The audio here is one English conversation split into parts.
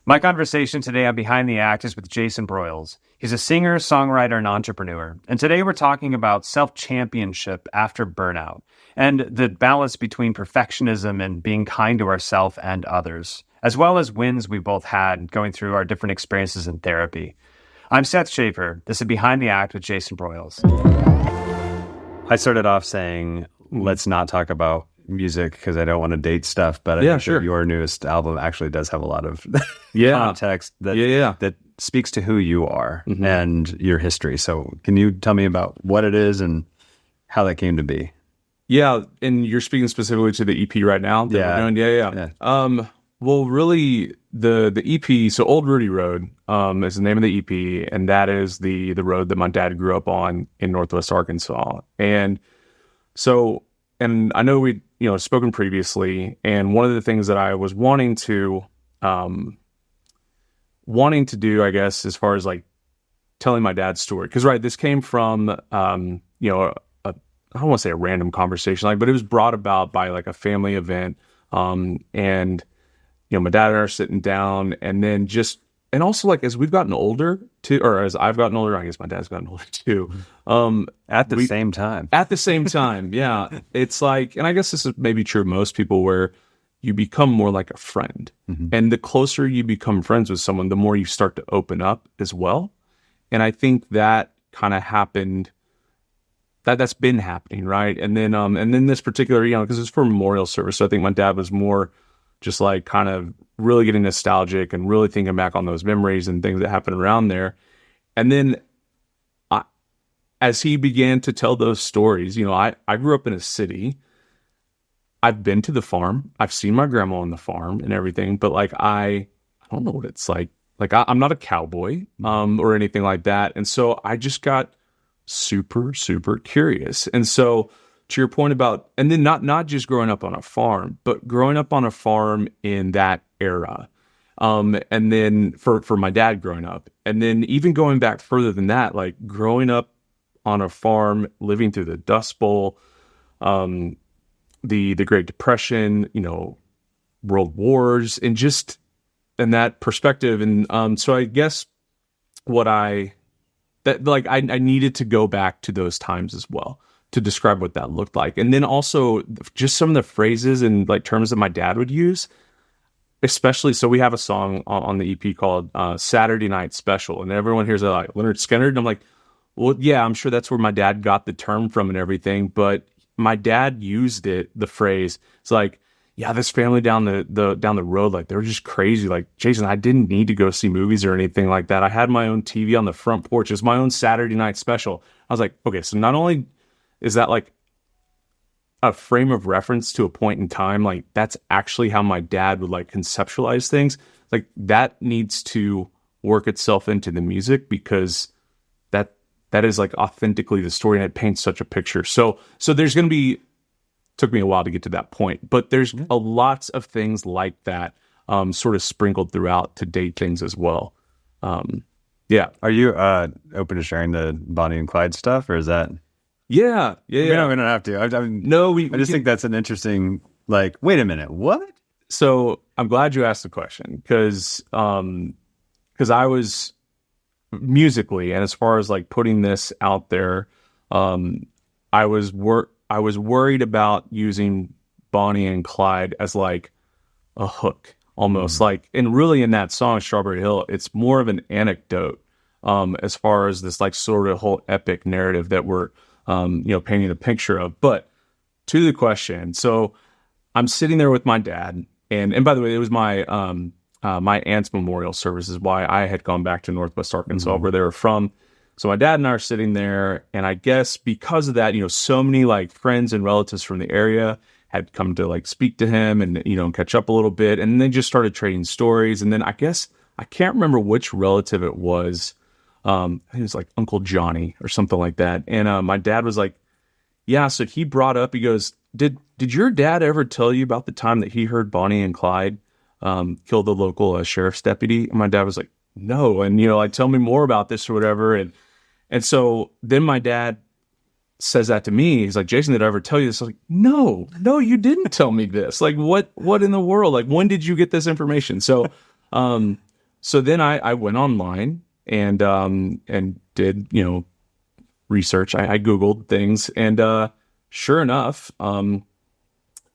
My conversation today on Behind the Act is with Jason Broyles. He's a singer, songwriter, and entrepreneur. And today we're talking about self-championship after burnout and the balance between perfectionism and being kind to ourselves and others, as well as wins we both had going through our different experiences in therapy. I'm Seth Schaeffer. This is Behind the Act with Jason Broyles. I started off saying, let's not talk about music because I don't want to date stuff, but I think that your newest album actually does have a lot of context that speaks to who you are and your history. So can you tell me about what it is and how that came to be? Yeah, and you're speaking specifically to the EP right now? Yeah. Well, really, the EP, so Old Rudy Road is the name of the EP, and that is the road that my dad grew up on in Northwest Arkansas. And so, and I know we spoken previously, and one of the things that I was wanting to do, I guess, as far as like telling my dad's story, because this came from I don't want to say a random conversation, but it was brought about by like a family event, and my dad and I are sitting down, and then and also like as we've gotten older too, or as I've gotten older, I guess my dad's gotten older too. At the same time. At the same time, yeah. It's like, and I guess this is maybe true of most people, where you become more like a friend. And the closer you become friends with someone, the more you start to open up as well. And I think that kind of happened, that's been happening, right? And then this particular, because it's for a memorial service, so I think my dad was more just like kind of really getting nostalgic and really thinking back on those memories and things that happened around there. And then as he began to tell those stories, I grew up in a city. I've been to the farm. I've seen my grandma on the farm and everything, but like, I don't know what it's like. Like I'm not a cowboy, or anything like that. And so I just got super, super curious. And so to your point about, and then not just growing up on a farm, but growing up on a farm in that era. And then for my dad growing up, and then even going back further than that, like growing up on a farm, living through the Dust Bowl, the Great Depression, world wars, and that perspective. And so I guess I needed to go back to those times as well to describe what that looked like. And then also just some of the phrases and like terms that my dad would use, especially. So we have a song on the EP called Saturday Night Special, and everyone hears it like Leonard Skinner. And I'm like, well, yeah, I'm sure that's where my dad got the term from and everything. But my dad used the phrase. It's like, yeah, this family down the road, like they're just crazy. Like, Jason, I didn't need to go see movies or anything like that. I had my own TV on the front porch. It was my own Saturday Night Special. I was like, okay, so not only is that like a frame of reference to a point in time, like that's actually how my dad would like conceptualize things. Like that needs to work itself into the music, because that is like authentically the story, and it paints such a picture. So there's going to be, took me a while to get to that point, but there's a lots of things like that sort of sprinkled throughout to date things as well. Yeah. Are you open to sharing the Bonnie and Clyde stuff, or is that? Yeah. We don't have to. I just think that's an interesting, like, wait a minute, what? So I'm glad you asked the question, because I was musically, and as far as like putting this out there, I was worried about using Bonnie and Clyde as like a hook almost, like, and really in that song Strawberry Hill, it's more of an anecdote as far as this like sort of whole epic narrative that we're painting a picture of. But to the question, so I'm sitting there with my dad, and by the way, it was my my aunt's memorial service is why I had gone back to Northwest Arkansas, where they were from. So my dad and I are sitting there, and I guess because of that, so many like friends and relatives from the area had come to like speak to him and, catch up a little bit. And they just started trading stories. And then I guess, I can't remember which relative it was. I think it was like Uncle Johnny or something like that. And my dad was like, yeah, so he brought up, he goes, did your dad ever tell you about the time that he heard Bonnie and Clyde kill the local sheriff's deputy? And my dad was like, no. And, like, tell me more about this or whatever. And so then my dad says that to me. He's like, Jason, did I ever tell you this? I was like, no, you didn't tell me this. Like, what in the world? Like, when did you get this information? So, so then I went online and did, research. I Googled things, and sure enough,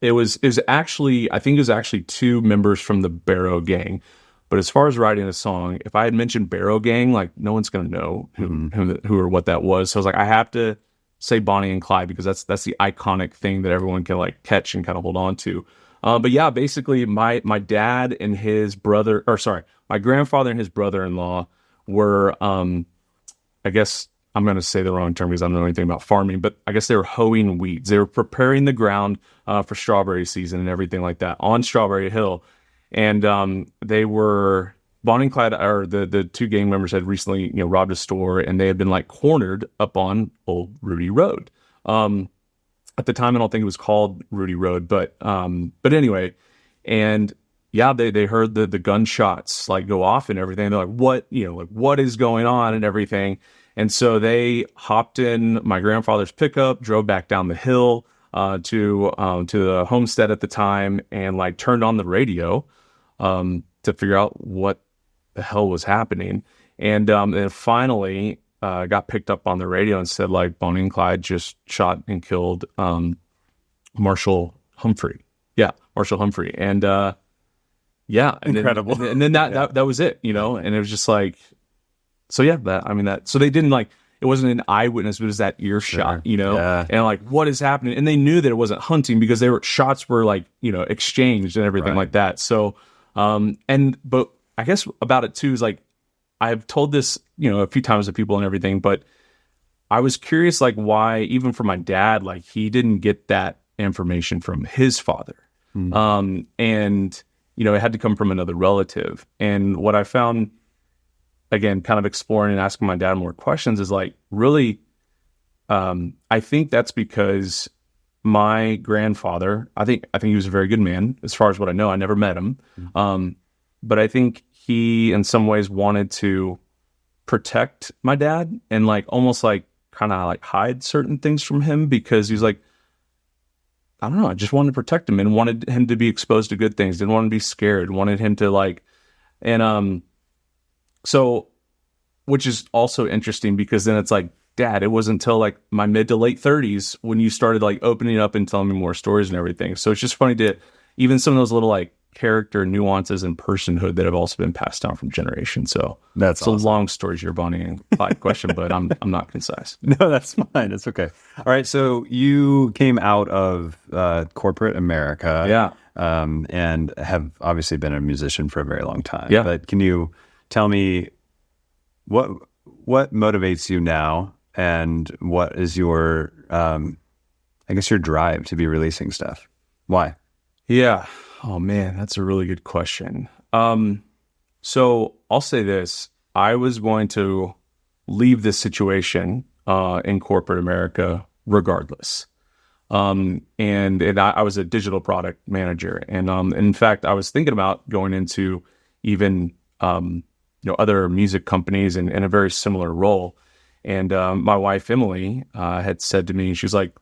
it was actually, I think it was actually two members from the Barrow Gang. But as far as writing a song, if I had mentioned Barrow Gang, like no one's going to know who or what that was. So I was like, I have to say Bonnie and Clyde because that's the iconic thing that everyone can like catch and kind of hold on to. But yeah, basically my dad and his brother, or sorry, my grandfather and his brother-in-law were, I guess I'm going to say the wrong term because I don't know anything about farming, but I guess they were hoeing weeds. They were preparing the ground for strawberry season and everything like that on Strawberry Hill. And they were, Bonnie and Clyde, or the two gang members had recently, robbed a store, and they had been like cornered up on Old Rudy Road. At the time, I don't think it was called Rudy Road, but anyway, and yeah, they heard the gunshots like go off and everything. They're like, what is going on and everything. And so they hopped in my grandfather's pickup, drove back down the hill to the homestead at the time, and like turned on the radio to figure out what the hell was happening. And then finally got picked up on the radio and said like Bonnie and Clyde just shot and killed Marshall Humphrey. Yeah, Marshall Humphrey. And yeah, and incredible. Then that was it, and it was just like, so yeah, so they didn't like, it wasn't an eyewitness, but it was that earshot, Yeah. and like, what is happening? And they knew that it wasn't hunting because shots were like, exchanged and everything like that. So, but I guess about it too is like, I've told this, a few times to people and everything, but I was curious, like why, even for my dad, like he didn't get that information from his father. And, it had to come from another relative. And what I found, again, kind of exploring and asking my dad more questions is like, really, I think that's because my grandfather, I think he was a very good man as far as what I know. I never met him. But I think he in some ways wanted to protect my dad and like almost like kind of like hide certain things from him because he's like, I don't know, I just wanted to protect him and wanted him to be exposed to good things, didn't want to be scared, wanted him to like, and so, which is also interesting because then it's like, Dad, it wasn't until like my mid to late 30s when you started like opening up and telling me more stories and everything. So it's just funny to even some of those little like character nuances and personhood that have also been passed down from generation. So that's awesome. A long story to your Bonnie and Clyde question, but I'm not concise. No, that's fine. That's okay. All right. So you came out of corporate America. Yeah. And have obviously been a musician for a very long time. Yeah. But can you tell me what motivates you now, and what is your, I guess, your drive to be releasing stuff? Why? Yeah. Oh man, that's a really good question. So I'll say this: I was going to leave this situation in corporate America regardless. And I was a digital product manager, and in fact, I was thinking about going into even other music companies in a very similar role. And my wife Emily had said to me, she's like,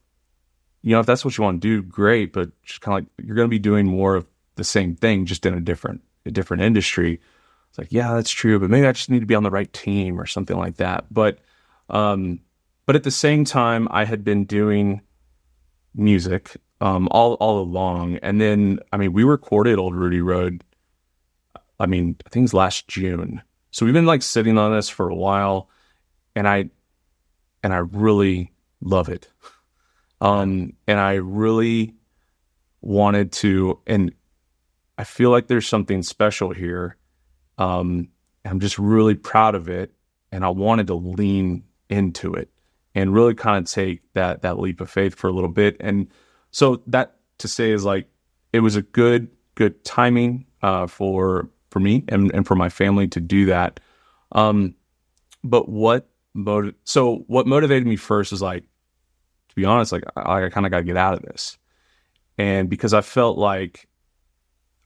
if that's what you want to do, great, but just kind of like you're going to be doing more of the same thing, just in a different industry. It's like, yeah, that's true, but maybe I just need to be on the right team or something like that. But at the same time, I had been doing music all along, and then we recorded Old Rudy Road. I think it's last June, so we've been like sitting on this for a while, and I really love it, and I really wanted to, and I feel like there's something special here. I'm just really proud of it, and I wanted to lean into it and really kind of take that leap of faith for a little bit. And so that to say is like, it was a good timing for me and for my family to do that. But what motivated me first is like, to be honest, like I kind of got to get out of this. And because I felt like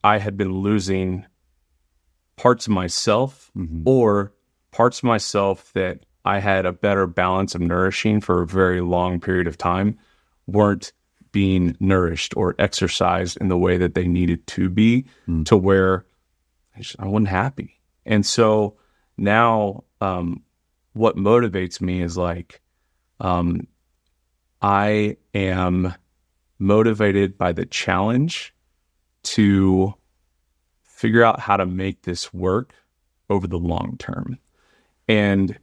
I had been losing parts of myself, or parts of myself that I had a better balance of nourishing for a very long period of time, weren't being nourished or exercised in the way that they needed to be, to where I wasn't happy. And so now, what motivates me is like, I am motivated by the challenge to figure out how to make this work over the long term. And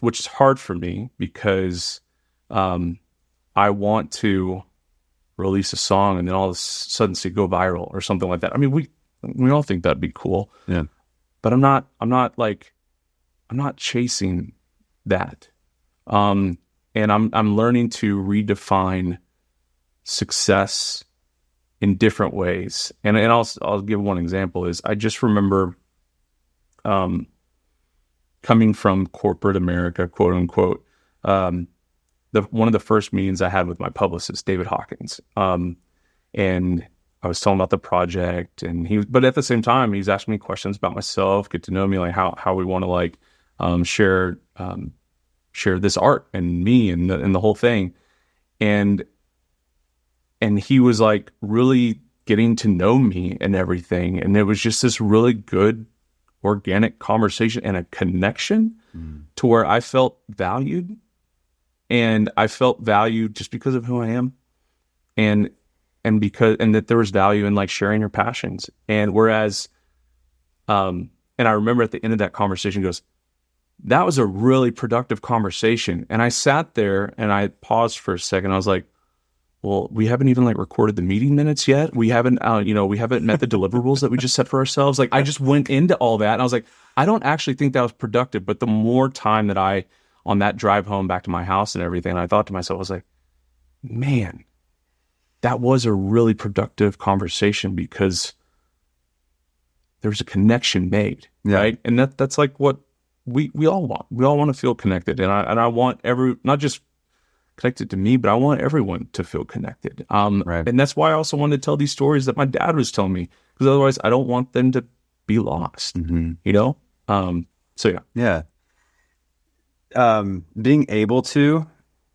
which is hard for me because I want to release a song and then all of a sudden say go viral or something like that. I mean, we all think that'd be cool. Yeah. But I'm not chasing that. And I'm learning to redefine success in different ways. And I'll give one example is I just remember coming from corporate America, quote unquote, one of the first meetings I had with my publicist, David Hawkins. And I was telling about the project but at the same time, he's asking me questions about myself, get to know me, like how we want to like share this art and me and the whole thing. And he was like really getting to know me and everything. And it was just this really good organic conversation and a connection to where I felt valued. And I felt valued just because of who I am. And that there was value in like sharing your passions. And whereas, and I remember at the end of that conversation, he goes, that was a really productive conversation. And I sat there and I paused for a second. I was like, well, we haven't even like recorded the meeting minutes yet. We haven't, we haven't met the deliverables that we just set for ourselves. Like I just went into all that and I was like, I don't actually think that was productive. But the more time that on that drive home back to my house and everything, I thought to myself, I was like, man, that was a really productive conversation because there was a connection made, right? And that's like what we all want. We all want to feel connected, and I want not just connected to me, but I want everyone to feel connected. Right. And that's why I also wanted to tell these stories that my dad was telling me, because otherwise I don't want them to be lost. So yeah. Being able to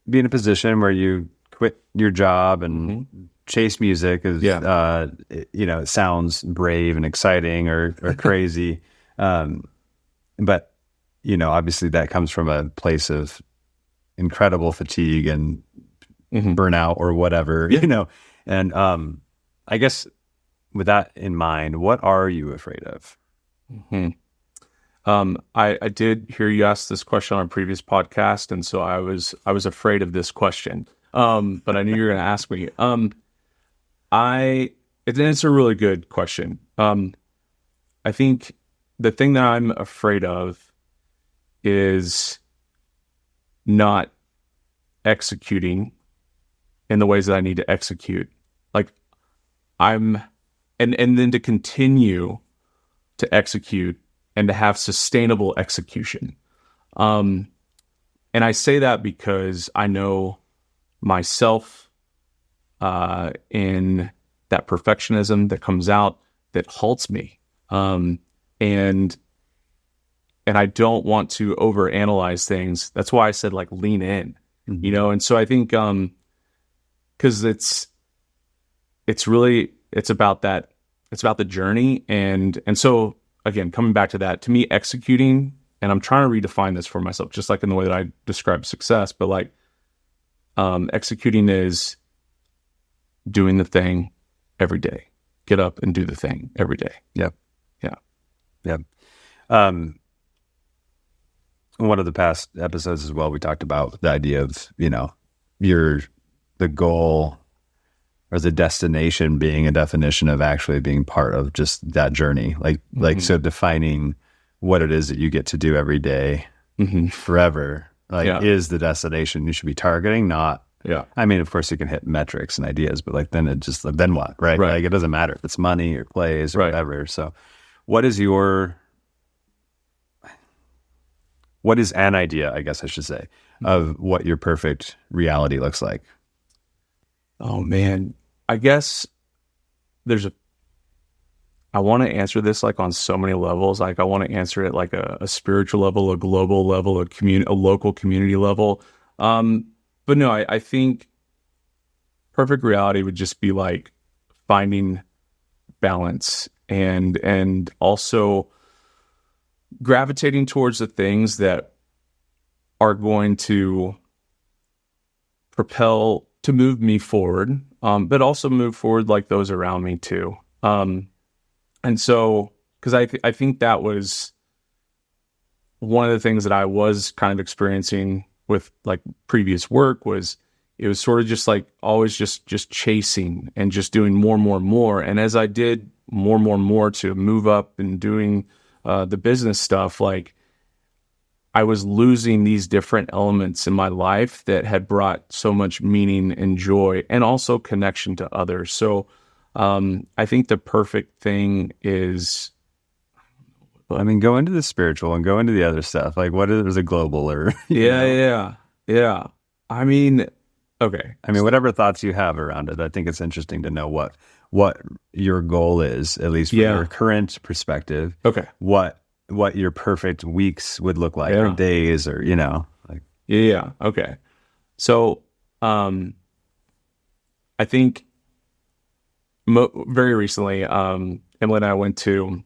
be in a position where you quit your job and chase music is, it sounds brave and exciting or crazy. But, obviously that comes from a place of incredible fatigue and burnout or whatever, and I guess with that in mind, what are you afraid of? I did hear you ask this question on a previous podcast, and so I was afraid of this question. But I knew you were going to ask me. It's a really good question. I think the thing that I'm afraid of is not executing in the ways that I need to execute. Like and then to continue to execute and to have sustainable execution. And I say that because I know myself in that perfectionism that comes out that halts me. And I don't want to overanalyze things. That's why I said like lean in, And so I think because it's about that. It's about the journey, and so again, coming back to that, to me, executing, and I'm trying to redefine this for myself, just like in the way that I describe success. But like executing is doing the thing every day. Get up and do the thing every day. Yep. Yeah. Yep. One of the past episodes as well, we talked about the idea of, the goal or the destination being a definition of actually being part of just that journey. So defining what it is that you get to do every day forever, is the destination you should be targeting, not, I mean, of course you can hit metrics and ideas, but then then what, right? Like it doesn't matter if it's money or plays or whatever. So what is an idea, I guess I should say, of what your perfect reality looks like? Oh man, I guess I want to answer this like on so many levels. Like I want to answer it like a spiritual level, a global level, a local community level. But no, I think perfect reality would just be like finding balance and also gravitating towards the things that are going to move me forward, but also move forward like those around me too. And so, because I think that was one of the things that I was kind of experiencing with like previous work was it was sort of just like always just chasing and just doing more and more and more. And as I did more and more and more to move up and doing the business stuff, like I was losing these different elements in my life that had brought so much meaning and joy and also connection to others. So I think the perfect thing is, I mean, go into the spiritual and go into the other stuff. Like, what is a global or yeah. I mean, okay. I mean, whatever thoughts you have around it, I think it's interesting to know what your goal is, at least from your current perspective. Okay. What your perfect weeks would look like, or days, or like. Yeah. Okay. So, I think very recently, Emily and I went to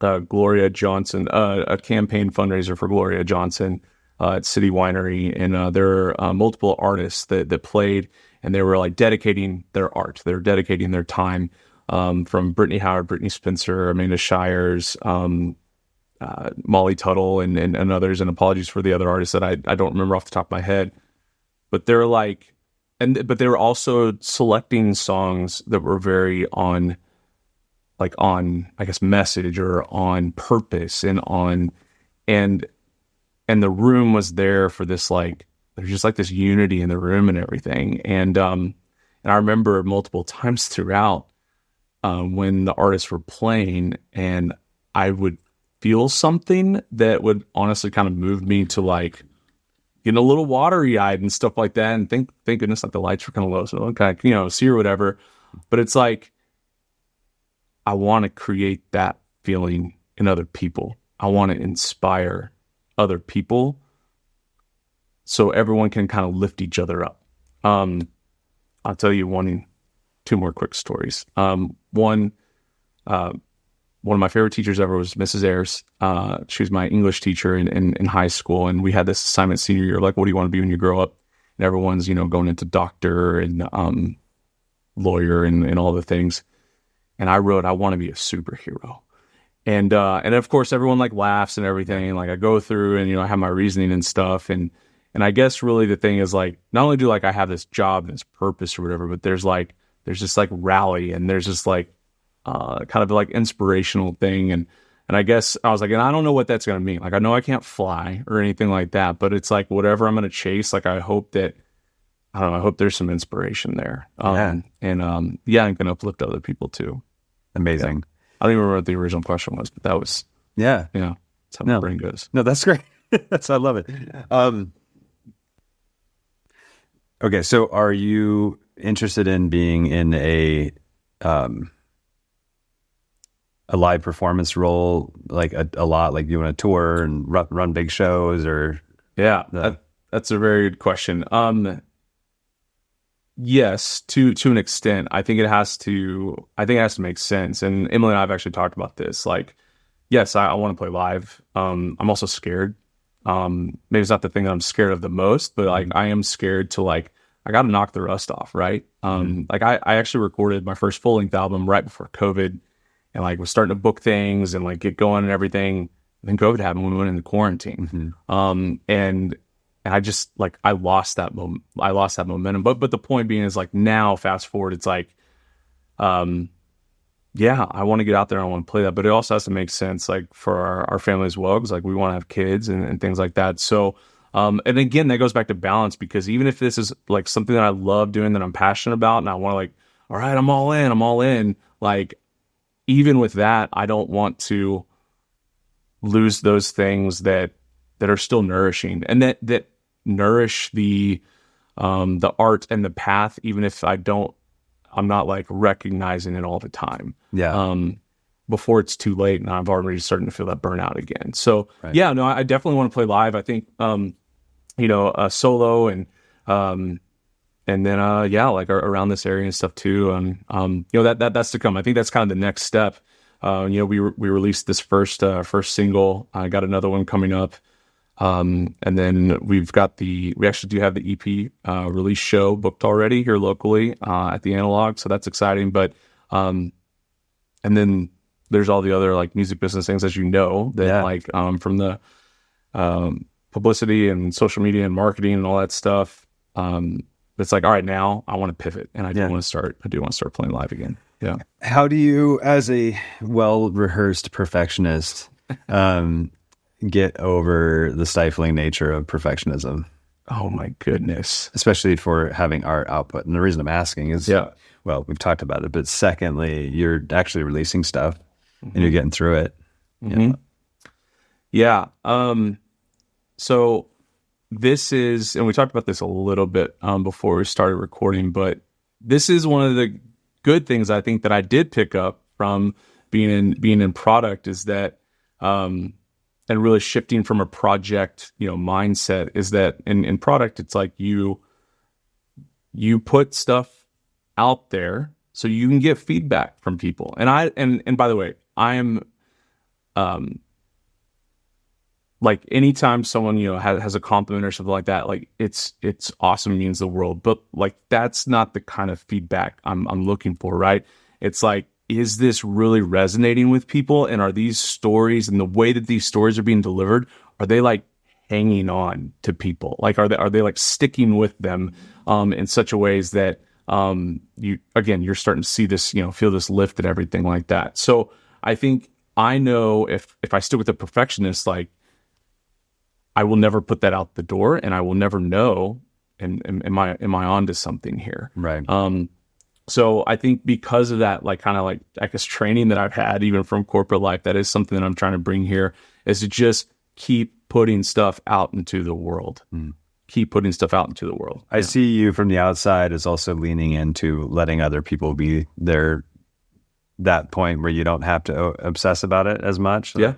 Gloria Johnson, a campaign fundraiser for Gloria Johnson at City Winery, and there are multiple artists that played, and they were like dedicating their art, they're dedicating their time, from Brittany Howard, Brittany Spencer, Amanda Shires, Molly Tuttle, and others. And apologies for the other artists that I don't remember off the top of my head, but they're like, but they were also selecting songs that were very on, I guess, message or on purpose and the room was there for this, like, there's just like this unity in the room and everything. And I remember multiple times throughout when the artists were playing, and I would feel something that would honestly kind of move me to like getting a little watery eyed and stuff like that. And thank goodness like the lights were kind of low, so okay, see or whatever. But it's like, I want to create that feeling in other people. I want to inspire other people so everyone can kind of lift each other up. I'll tell you two more quick stories. One of my favorite teachers ever was Mrs. Ayers. She was my English teacher in high school, and we had this assignment senior year, like, what do you want to be when you grow up? And everyone's, going into doctor and lawyer and all the things. And I wrote, I want to be a superhero. And of course everyone like laughs and everything. Like I go through and, I have my reasoning and stuff. And I guess really the thing is like, not only do like I have this job and this purpose or whatever, but there's just like rally, and there's just like kind of like inspirational thing. And I guess I was like, and I don't know what that's going to mean. Like, I know I can't fly or anything like that, but it's like, whatever I'm going to chase, like, I hope there's some inspiration there. And I'm going to uplift other people too. Amazing. Yeah. I don't even remember what the original question was, but that was, that's how my brain goes. No, that's great. I love it. Okay. So are you interested in being in a live performance role, like a lot, like you want to tour and run big shows, or? Yeah, that's a very good question. Yes, to an extent. I think it has to make sense. And Emily and I have actually talked about this. Like, yes, I want to play live. I'm also scared. Maybe it's not the thing that I'm scared of the most, but like I am scared to like, I got to knock the rust off, right? Like I actually recorded my first full-length album right before COVID, and like was starting to book things and like get going and everything. And then COVID happened when we went into quarantine. And I just like, I lost that momentum. But the point being is like, now fast forward, it's like, I want to get out there and I want to play that, but it also has to make sense, like for our family as well. Cause like we want to have kids and things like that. So, and again, that goes back to balance, because even if this is like something that I love doing, that I'm passionate about, and I want to like, all right, I'm all in, like, even with that, I don't want to lose those things that are still nourishing and that nourish the art and the path, even if I'm not like recognizing it all the time. Yeah. Before it's too late and I'm already starting to feel that burnout again. So right. I definitely want to play live. I think, solo and then, like around this area and stuff too. That's to come. I think that's kind of the next step. We released this first single. I got another one coming up. And then we actually do have the EP release show booked already here locally at the Analog. So that's exciting. But, and then there's all the other like music business things, as you know, that from the publicity and social media and marketing and all that stuff. It's like, all right, now I want to pivot and I do want to start playing live again. Yeah. How do you, as a well-rehearsed perfectionist, get over the stifling nature of perfectionism? Oh my goodness. Especially for having art output. And the reason I'm asking is, well, we've talked about it, but secondly, you're actually releasing stuff and you're getting through it. Mm-hmm. Yeah. So this is, and we talked about this a little bit before we started recording, but this is one of the good things I think that I did pick up from being in product is that, and really shifting from a project, mindset is that in product, it's like you put stuff out there so you can get feedback from people. And by the way, I am, like anytime someone, has a compliment or something like that, like it's awesome, means the world, but like, that's not the kind of feedback I'm looking for. Right. It's like, is this really resonating with people? And are these stories and the way that these stories are being delivered, are they like hanging on to people? Like, are they like sticking with them, in such a ways that, you're starting to see this, feel this lift and everything like that. So I think I know if I stick with a perfectionist, like I will never put that out the door and I will never know, and am I onto something here? Right. So I think because of that, like kind of like, I guess, training that I've had even from corporate life, that is something that I'm trying to bring here, is to just keep putting stuff out into the world. Keep putting stuff out into the world. I see you from the outside as also leaning into letting other people be there, that point where you don't have to obsess about it as much. Yeah.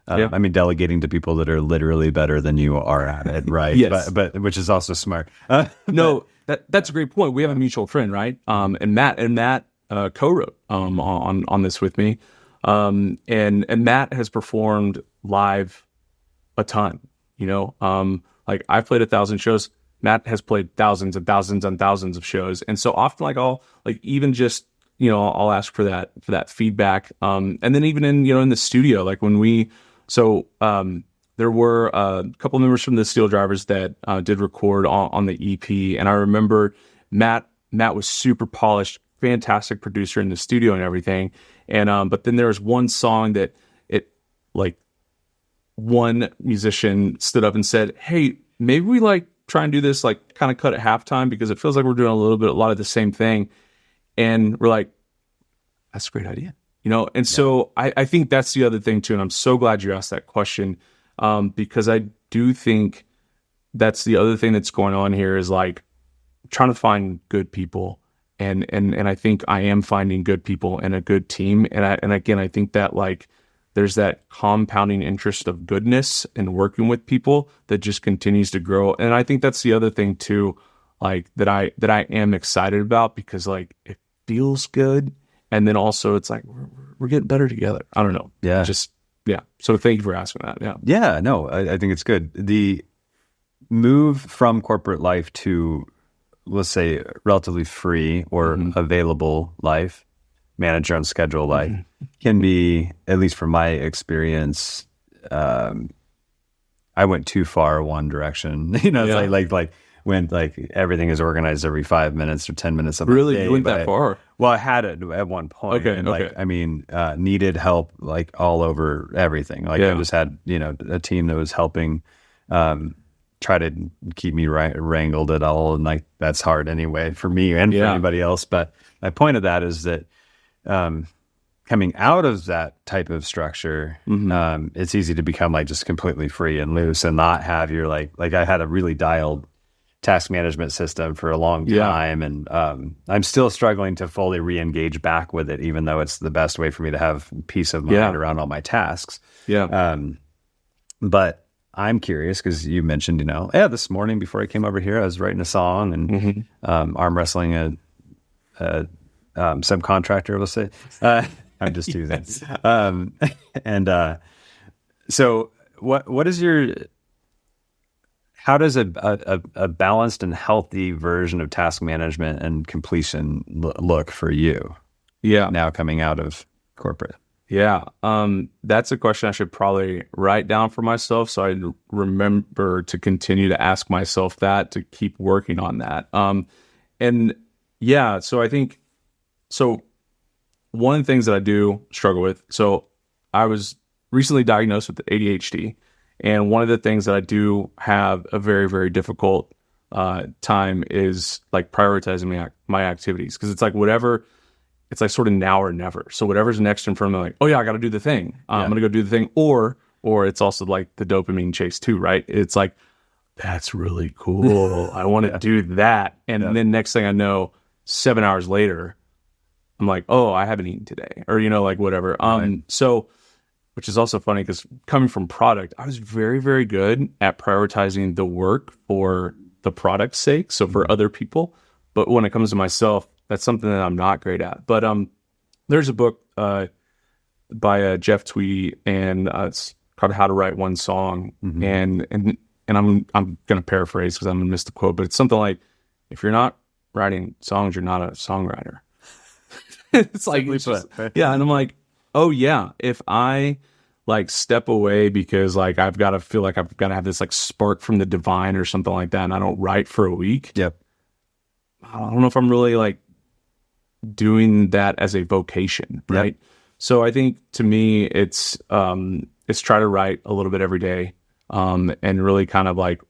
I mean, delegating to people that are literally better than you are at it, right? Yes. But which is also smart. No, that's a great point. We have a mutual friend, right? And Matt co-wrote on this with me. And Matt has performed live a ton, like I've played 1,000 shows. Matt has played thousands and thousands and thousands of shows. And so often, like I'll like even just, I'll ask for that feedback. And then even in the studio, like when there were a couple of members from the Steel Drivers that did record on the EP. And I remember Matt was super polished, fantastic producer in the studio and everything. And but then there was one song that one musician stood up and said, "Hey, maybe we like try and do this, like kind of cut at halftime, because it feels like we're doing a lot of the same thing." And we're like, that's a great idea. And so I think that's the other thing too. And I'm so glad you asked that question, because I do think that's the other thing that's going on here, is like trying to find good people. And I think I am finding good people and a good team. And again, I think that like there's that compounding interest of goodness in working with people that just continues to grow. And I think that's the other thing too, like that I am excited about, because like it feels good. And then also it's like, we're getting better together. I don't know. Yeah. So thank you for asking that. Yeah. Yeah, no, I think it's good. The move from corporate life to, let's say, relatively free or available life, manage your own schedule life, can be, at least from my experience, I went too far one direction. It's like when like everything is organized every 5 minutes or 10 minutes of really a day. You went that far? Well, I had it at one point. Okay. Like, I mean, needed help like all over everything. Like I just had, a team that was helping try to keep me wrangled at all. And like, that's hard anyway for me and for anybody else. But my point of that is that coming out of that type of structure, it's easy to become like just completely free and loose and not have your like I had a really dialed task management system for a long time. And I'm still struggling to fully re-engage back with it, even though it's the best way for me to have peace of mind around all my tasks. But I'm curious because you mentioned, this morning before I came over here, I was writing a song and arm wrestling a subcontractor, let's say. I'm just teasing. And so what is your, how does a balanced and healthy version of task management and completion look for you? Yeah. Now coming out of corporate. Yeah. That's a question I should probably write down for myself, so I remember to continue to ask myself that, to keep working on that. And yeah, so I think, so one of the things that I do struggle with, so I was recently diagnosed with ADHD, and one of the things that I do have a very, very difficult time is like prioritizing my activities, because it's like whatever, it's like sort of now or never. So whatever's next in front of me, like, oh yeah, I got to do the thing. I'm going to go do the thing. Or it's also like the dopamine chase too, right? It's like, that's really cool. I want to do that. And then next thing I know, 7 hours later, I'm like, oh, I haven't eaten today, or, like whatever. Right. So, which is also funny because coming from product, I was very, very good at prioritizing the work for the product's sake. So for other people, but when it comes to myself, that's something that I'm not great at. But there's a book by Jeff Tweedy, and it's called How to Write One Song. And I'm going to paraphrase because I'm going to miss the quote, but it's something like, if you're not writing songs, you're not a songwriter. It's like, yeah. And I'm like, oh yeah, if I like step away because like I've got to feel like I've got to have this like spark from the divine or something like that, and I don't write for a week. Yep. I don't know if I'm really like doing that as a vocation, right? Yep. So I think to me, it's try to write a little bit every day, and really kind of like,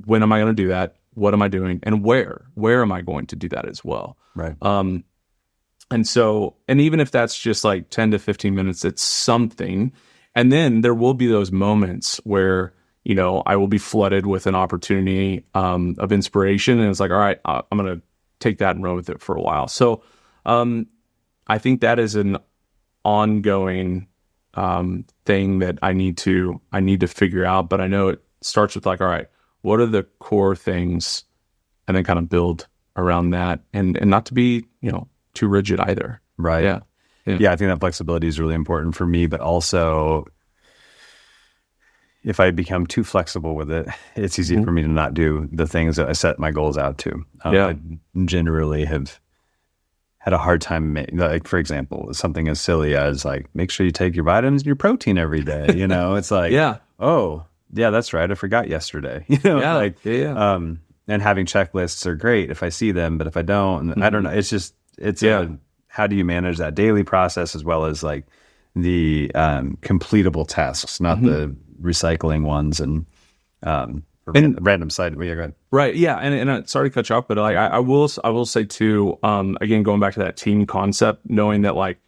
when am I going to do that? What am I doing? And where am I going to do that as well? Right. And so, and even if that's just like 10 to 15 minutes, it's something. And then there will be those moments where, I will be flooded with an opportunity of inspiration. And it's like, all right, I'm going to take that and run with it for a while. So I think that is an ongoing thing that I need to figure out. But I know it starts with like, all right, what are the core things? And then kind of build around that, and not to be, too rigid either. Right. Yeah. I think that flexibility is really important for me, but also if I become too flexible with it, it's easy for me to not do the things that I set my goals out to. I generally have had a hard time, like, for example, something as silly as like, make sure you take your vitamins and your protein every day. It's like, oh yeah, that's right, I forgot yesterday. And having checklists are great if I see them, but if I don't, I don't know. It's how do you manage that daily process as well as like the completable tasks, not the recycling ones and random side. Go ahead. Right. Yeah. And sorry to cut you off, but like I will say too, again, going back to that team concept, knowing that like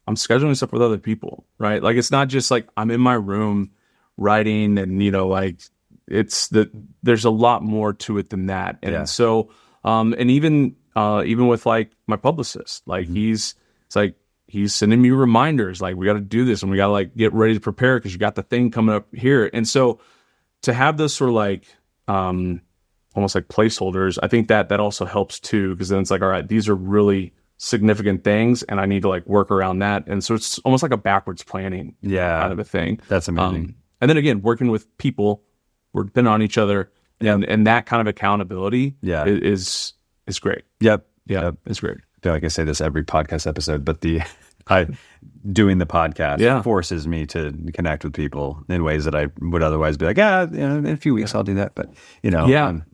I'm scheduling stuff with other people, right? Like it's not just like I'm in my room writing and, like there's a lot more to it than that. And so, and even with like my publicist, like he's sending me reminders, like we got to do this and we got to like get ready to prepare because you got the thing coming up here. And so to have those sort of like, almost like placeholders, I think that also helps too, because then it's like, all right, these are really significant things and I need to like work around that. And so it's almost like a backwards planning kind of a thing. That's amazing. And then again, working with people, we're depending on each other, and that kind of accountability is great. Yep. It's great. I feel like I say this every podcast episode, but doing the podcast forces me to connect with people in ways that I would otherwise be like, in a few weeks I'll do that. But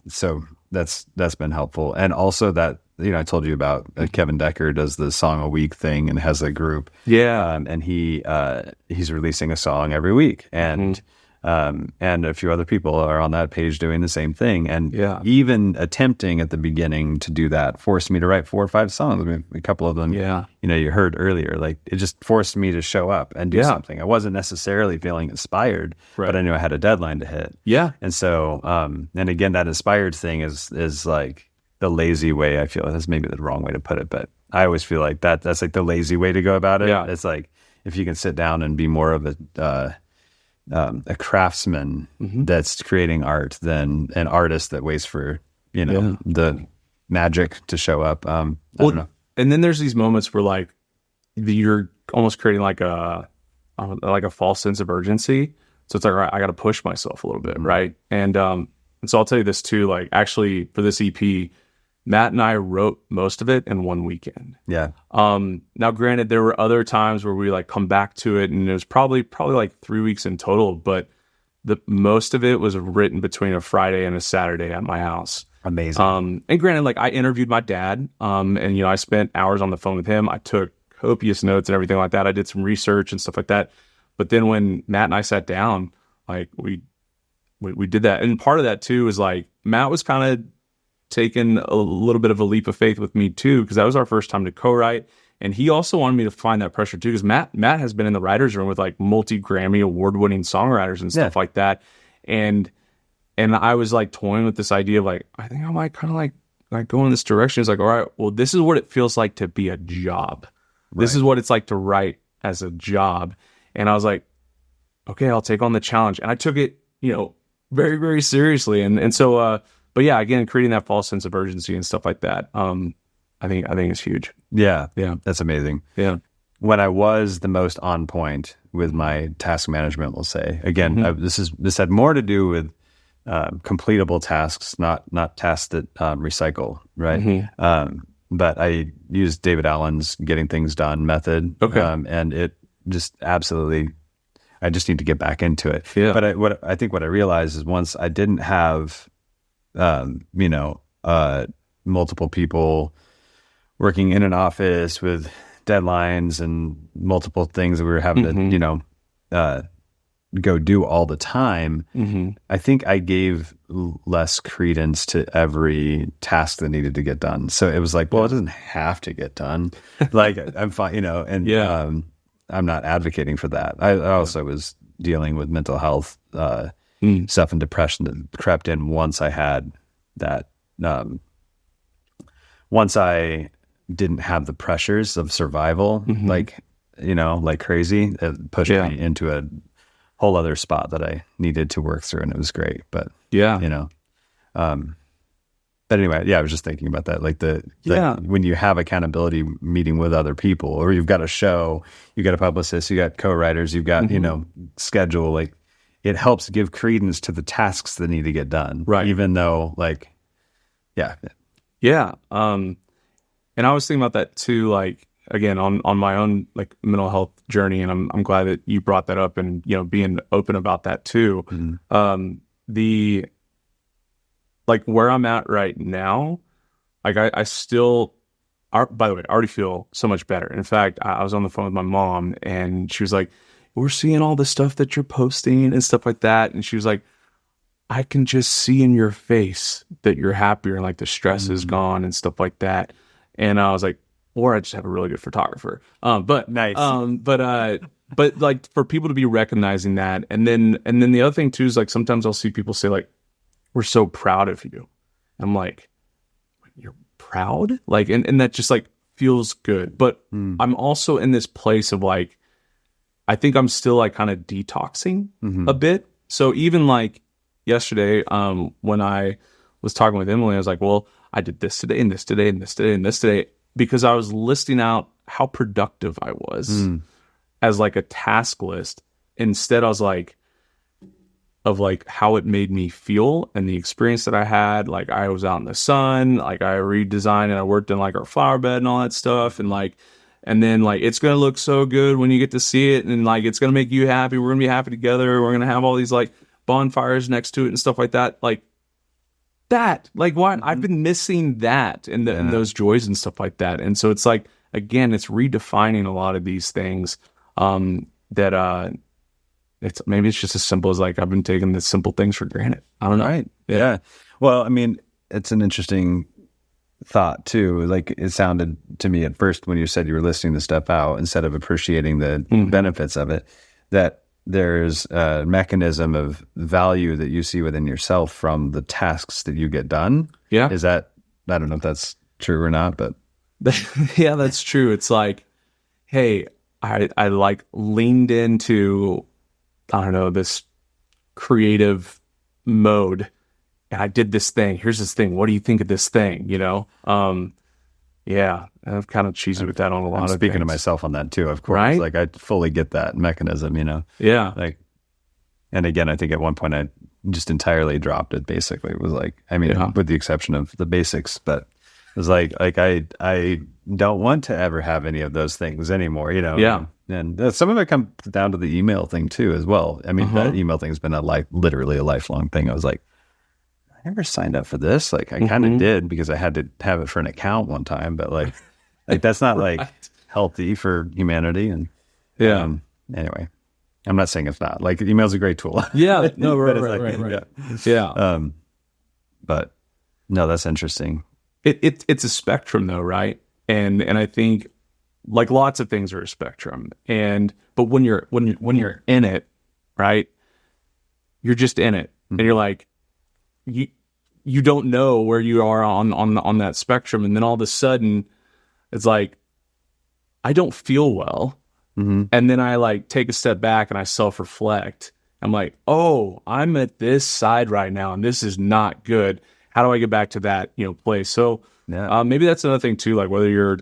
so that's been helpful. And also that, I told you about Kevin Decker does the song a week thing and has a group. And he's releasing a song every week, and a few other people are on that page doing the same thing. And even attempting at the beginning to do that forced me to write 4 or 5 songs. I mean, a couple of them, you heard earlier, like it just forced me to show up and do something. I wasn't necessarily feeling inspired, but I knew I had a deadline to hit. And so, and again, that inspired thing is like the lazy way. I feel that's maybe the wrong way to put it, but I always feel like that's like the lazy way to go about it. It's like, if you can sit down and be more of a craftsman that's creating art than an artist that waits for the magic to show up. I don't know. And then there's these moments where like you're almost creating like a false sense of urgency. So it's like, all right, I got to push myself a little bit, right? And so I'll tell you this too. Like, actually, for this EP, Matt and I wrote most of it in one weekend. Yeah. Now, granted, there were other times where we like come back to it, and it was probably like 3 weeks in total. But the most of it was written between a Friday and a Saturday at my house. Amazing. And granted, like I interviewed my dad, and I spent hours on the phone with him. I took copious notes and everything like that. I did some research and stuff like that. But then when Matt and I sat down, like we did that. And part of that too is like Matt was kind of taking a little bit of a leap of faith with me too, because that was our first time to co-write. And he also wanted me to find that pressure too, because Matt has been in the writer's room with like multi-Grammy award-winning songwriters and stuff like that. And I was like toying with this idea of like, I think I might kind of like go in this direction. It's like, all right, well, this is what it feels like to be a job. Right. This is what it's like to write as a job. And I was like, okay, I'll take on the challenge. And I took it, very, very seriously. And so, but yeah, again, creating that false sense of urgency and stuff like that. I think it's huge. Yeah. Yeah. That's amazing. Yeah. When I was the most on point with my task management, we'll say, again, this had more to do with completable tasks, not tasks that recycle, right? Mm-hmm. But I used David Allen's Getting Things Done method. Okay. And it just absolutely, I just need to get back into it. Yeah. But what I realized is once I didn't have, multiple people working in an office with deadlines and multiple things that we were having to, go do all the time. Mm-hmm. I think I gave less credence to every task that needed to get done. So it was like, well, it doesn't have to get done. Like I'm fine, and I'm not advocating for that. I also was dealing with mental health stuff and depression that crept in once I had that. Once I didn't have the pressures of survival, like crazy, it pushed me into a whole other spot that I needed to work through, and it was great. But but anyway, I was just thinking about that, like when you have accountability meeting with other people, or you've got a show, you got a publicist, you got co-writers, you've got schedule, like it helps give credence to the tasks that need to get done, right? Even though, and I was thinking about that too, like again on my own like mental health journey, and I'm glad that you brought that up, and being open about that too. Mm-hmm. The like where I'm at right now, like I still are, by the way, I already feel so much better. In fact, I was on the phone with my mom, and she was like, we're seeing all the stuff that you're posting and stuff like that, and she was like, I can just see in your face that you're happier and like the stress is gone and stuff like that. And I was like, or I just have a really good photographer. But nice. But like for people to be recognizing that, and then the other thing too is like sometimes I'll see people say like, we're so proud of you. I'm like, you're proud? Like, and that just like feels good. But I'm also in this place of like, I think I'm still like kind of detoxing a bit. So even like yesterday, when I was talking with Emily, I was like, well, I did this today and this today and this today and this today, because I was listing out how productive I was as like a task list. Instead, I was like, of like how it made me feel and the experience that I had. Like I was out in the sun, like I redesigned and I worked in like our flower bed and all that stuff. And then like, it's going to look so good when you get to see it. And like, it's going to make you happy. We're going to be happy together. We're going to have all these like bonfires next to it and stuff like that. Like that, like what I've been missing that and those joys and stuff like that. And so it's like, again, it's redefining a lot of these things, that, maybe it's just as simple as like I've been taking the simple things for granted. I don't know. Right. Yeah. Well, I mean, it's an interesting thought too. Like it sounded to me at first when you said you were listing the stuff out instead of appreciating the benefits of it, that there's a mechanism of value that you see within yourself from the tasks that you get done. Yeah. Is that, I don't know if that's true or not, but yeah, that's true. It's like, hey, I like leaned into, I don't know, this creative mode, and I did this thing. Here's this thing. What do you think of this thing? Yeah, I've kind of cheesy with that on a lot I'm of speaking to things. myself on that too, of course. Right? Like I fully get that mechanism, Yeah. like, and again, I think at one point I just entirely dropped it. Basically, it was like, I mean, Yeah. with the exception of the basics, but it was like I don't want to ever have any of those things anymore, Yeah. And some of it comes down to the email thing too, as well. I mean, that email thing's been literally a lifelong thing. I was like, I never signed up for this. Like I kind of did because I had to have it for an account one time, but like that's not like healthy for humanity. And anyway, I'm not saying it's not. Like email's a great tool. Yeah. No, But it's right. Yeah. But no, that's interesting. It's a spectrum though, right? And I think like lots of things are a spectrum. But when you're in it, right? You're just in it. And you're like you don't know where you are on that spectrum, and then all of a sudden it's like I don't feel well. And then I like take a step back and I self-reflect. I'm like, oh, I'm at this side right now and this is not good. How do I get back to that, place? So maybe that's another thing too, like whether you're,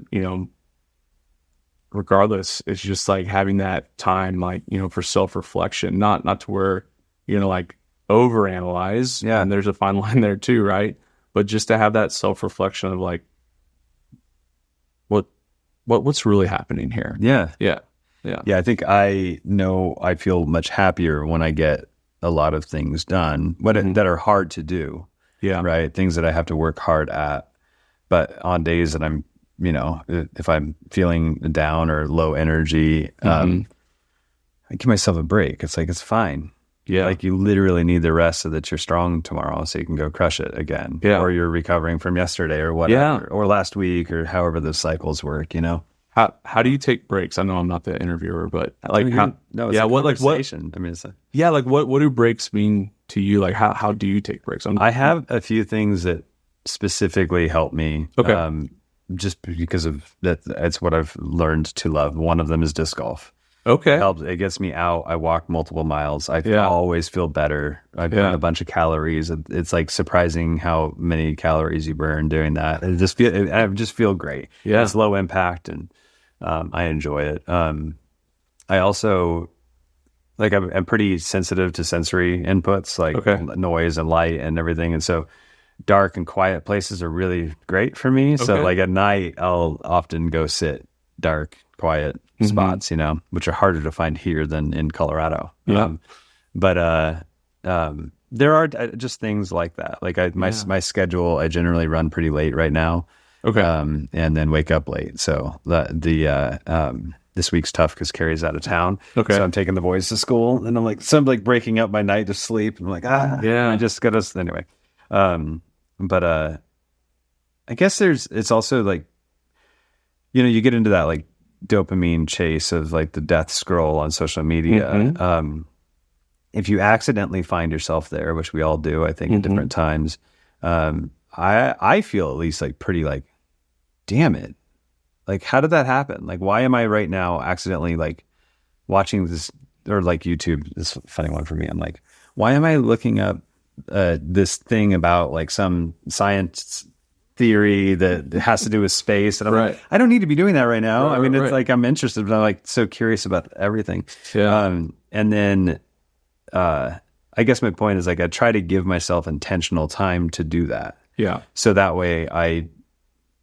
regardless, it's just like having that time, like, for self-reflection, not to where, like overanalyze. Yeah. And there's a fine line there too, right? But just to have that self-reflection of like, what's really happening here? Yeah. Yeah. I think I feel much happier when I get a lot of things done that are hard to do. Yeah. Right. Things that I have to work hard at. But on days that I'm, if I'm feeling down or low energy, I give myself a break. It's like, it's fine. Yeah. Like you literally need the rest so that you're strong tomorrow so you can go crush it again. Yeah. Or you're recovering from yesterday or whatever, or last week or however those cycles work, How do you take breaks? I know I'm not the interviewer, but like it's a conversation. I mean, it's what do breaks mean to you? Like how do you take breaks? I have a few things that specifically help me. Okay. Just because of that, it's what I've learned to love. One of them is disc golf. Okay. It helps. It gets me out. I walk multiple miles. I always feel better. I burn a bunch of calories. It's like surprising how many calories you burn doing that. I just feel great. Yeah. It's low impact and I enjoy it. I also I'm pretty sensitive to sensory inputs like noise and light and everything. And so dark and quiet places are really great for me. So like at night, I'll often go sit dark, quiet spots, which are harder to find here than in Colorado. Yeah. But there are just things like that. Like my schedule, I generally run pretty late right now. Okay. And then wake up late. So this week's tough because Carrie's out of town. Okay. So I'm taking the boys to school and I'm like breaking up my night to sleep. I'm like, I just got to, anyway. But I guess it's also like, you get into that like dopamine chase of like the death scroll on social media. If you accidentally find yourself there, which we all do, I think at different times, I feel at least like pretty like, damn it. Like, how did that happen? Like, why am I right now accidentally like watching this, or like YouTube, this funny one for me. I'm like, why am I looking up this thing about like some science theory that has to do with space? And I'm like, I don't need to be doing that right now. I mean, it's like, I'm interested, but I'm like so curious about everything. Yeah. And then, I guess my point is like, I try to give myself intentional time to do that. Yeah. So that way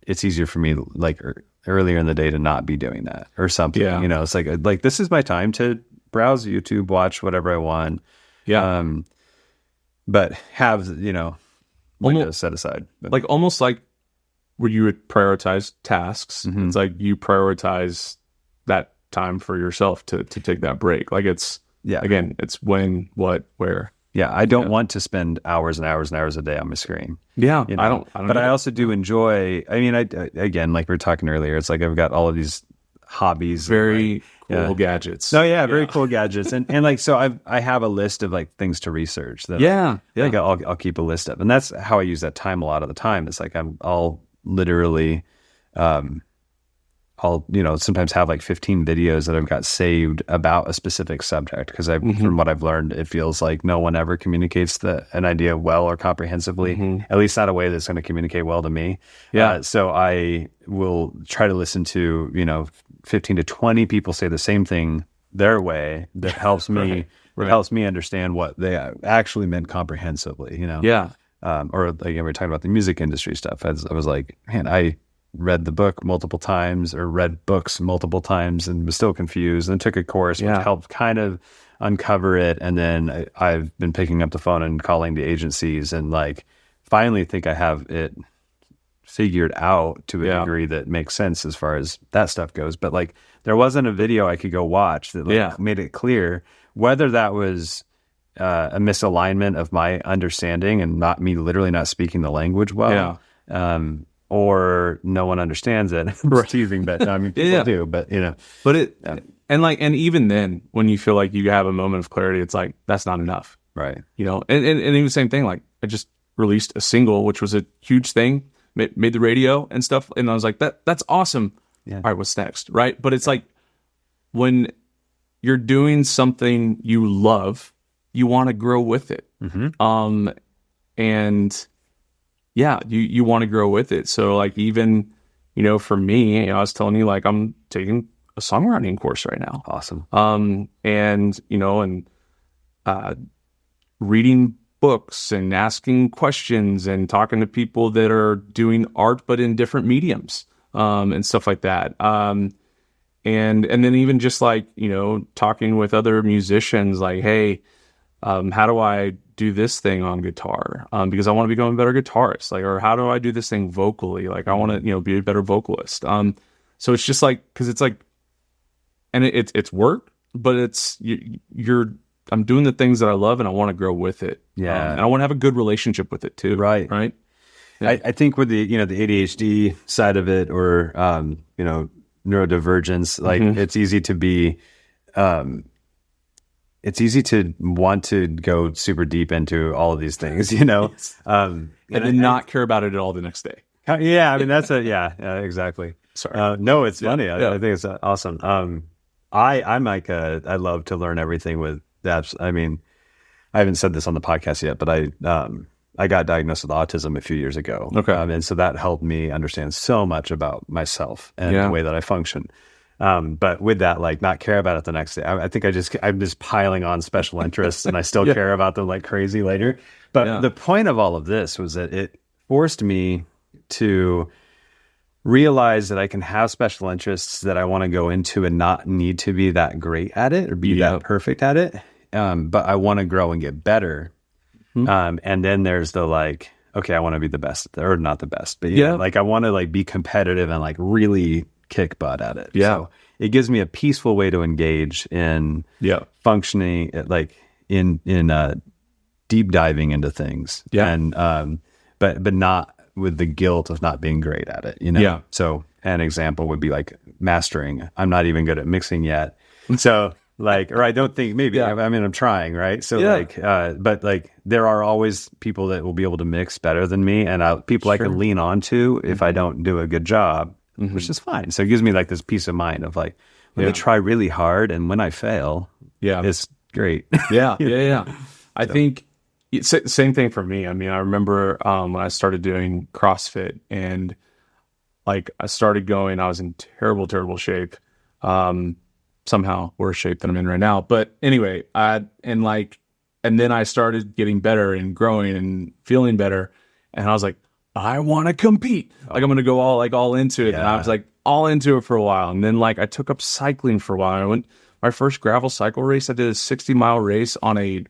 it's easier for me like earlier in the day to not be doing that or something. Yeah. It's like this is my time to browse YouTube, watch whatever I want. Yeah. But have, windows set aside. But, like almost like where you would prioritize tasks. It's like you prioritize that time for yourself to take that break. Like it's, again, it's when, what, where. Yeah, I don't want to spend hours and hours and hours a day on my screen. Yeah, I don't. But I also do enjoy. I mean, again, like we were talking earlier, it's like I've got all of these hobbies, very cool gadgets. Oh yeah, very cool gadgets, and like so I have a list of like things to research. That like I'll keep a list of, and that's how I use that time a lot of the time. It's like I'll literally, I'll I'll, sometimes have like 15 videos that I've got saved about a specific subject because from what I've learned, it feels like no one ever communicates an idea well or comprehensively, at least not a way that's going to communicate well to me. Yeah. So I will try to listen to, 15 to 20 people say the same thing their way that helps me, helps me understand what they actually meant comprehensively, Yeah. Or like we're talking about the music industry stuff. I was like, man, I read the book multiple times or read books multiple times and was still confused, and took a course which helped kind of uncover it. And then I've been picking up the phone and calling the agencies and like finally think I have it figured out to a degree that makes sense as far as that stuff goes. But like there wasn't a video I could go watch that made it clear whether that was a misalignment of my understanding and not me literally not speaking the language well. Or no one understands it. I'm teasing, but I mean, people do. But and even then, when you feel like you have a moment of clarity, it's like that's not enough, right? And even the same thing. Like I just released a single, which was a huge thing, made the radio and stuff, and I was like, that's awesome. Yeah. All right, what's next, right? But it's like when you're doing something you love, you want to grow with it, and you want to grow with it. So like even, for me, I was telling you, like I'm taking a songwriting course right now. Awesome. And reading books and asking questions and talking to people that are doing art, but in different mediums, and stuff like that. And then even just like, talking with other musicians, like, hey, how do I do this thing on guitar? Because I want to become a better guitarist, like, or how do I do this thing vocally? Like I want to, be a better vocalist. So it's just like, cause it's like, and it's work, but it's, I'm doing the things that I love and I want to grow with it. Yeah. And I want to have a good relationship with it too. Right. Right. Yeah. I think with the, the ADHD side of it or, neurodivergence, like it's easy to be, it's easy to want to go super deep into all of these things, Yes. And then not care about it at all the next day. Yeah. I mean, that's exactly. Sorry. No, it's funny. I think it's awesome. I'm like, I love to learn everything with that. I mean, I haven't said this on the podcast yet, but I got diagnosed with autism a few years ago. Okay. And so that helped me understand so much about myself and the way that I function. But with that, like not care about it the next day. I think I'm just piling on special interests and I still care about them like crazy later. But the point of all of this was that it forced me to realize that I can have special interests that I want to go into and not need to be that great at it or be that perfect at it. But I want to grow and get better. And then there's the like, okay, I want to be the best or not the best, but like I want to like be competitive and like really kick butt at it. Yeah. So it gives me a peaceful way to engage in functioning, like in deep diving into things. Yeah. And but not with the guilt of not being great at it. Yeah. So an example would be like mastering. I'm not even good at mixing yet. So like, or I don't think maybe. I mean, I'm trying, right? So like, but like, there are always people that will be able to mix better than me, and people I can lean on to if I don't do a good job. Which is fine. So it gives me like this peace of mind of like, when I try really hard and when I fail, it's great. I think same thing for me. I mean, I remember when I started doing CrossFit and like I started going, I was in terrible, terrible shape. Somehow worse shape than I'm in right now. But anyway, and then I started getting better and growing and feeling better. And I was like, I want to compete. Like I'm going to go all into it. And I was like all into it for a while. And then like I took up cycling for a while. I went my first gravel cycle race. I did a 60-mile race on a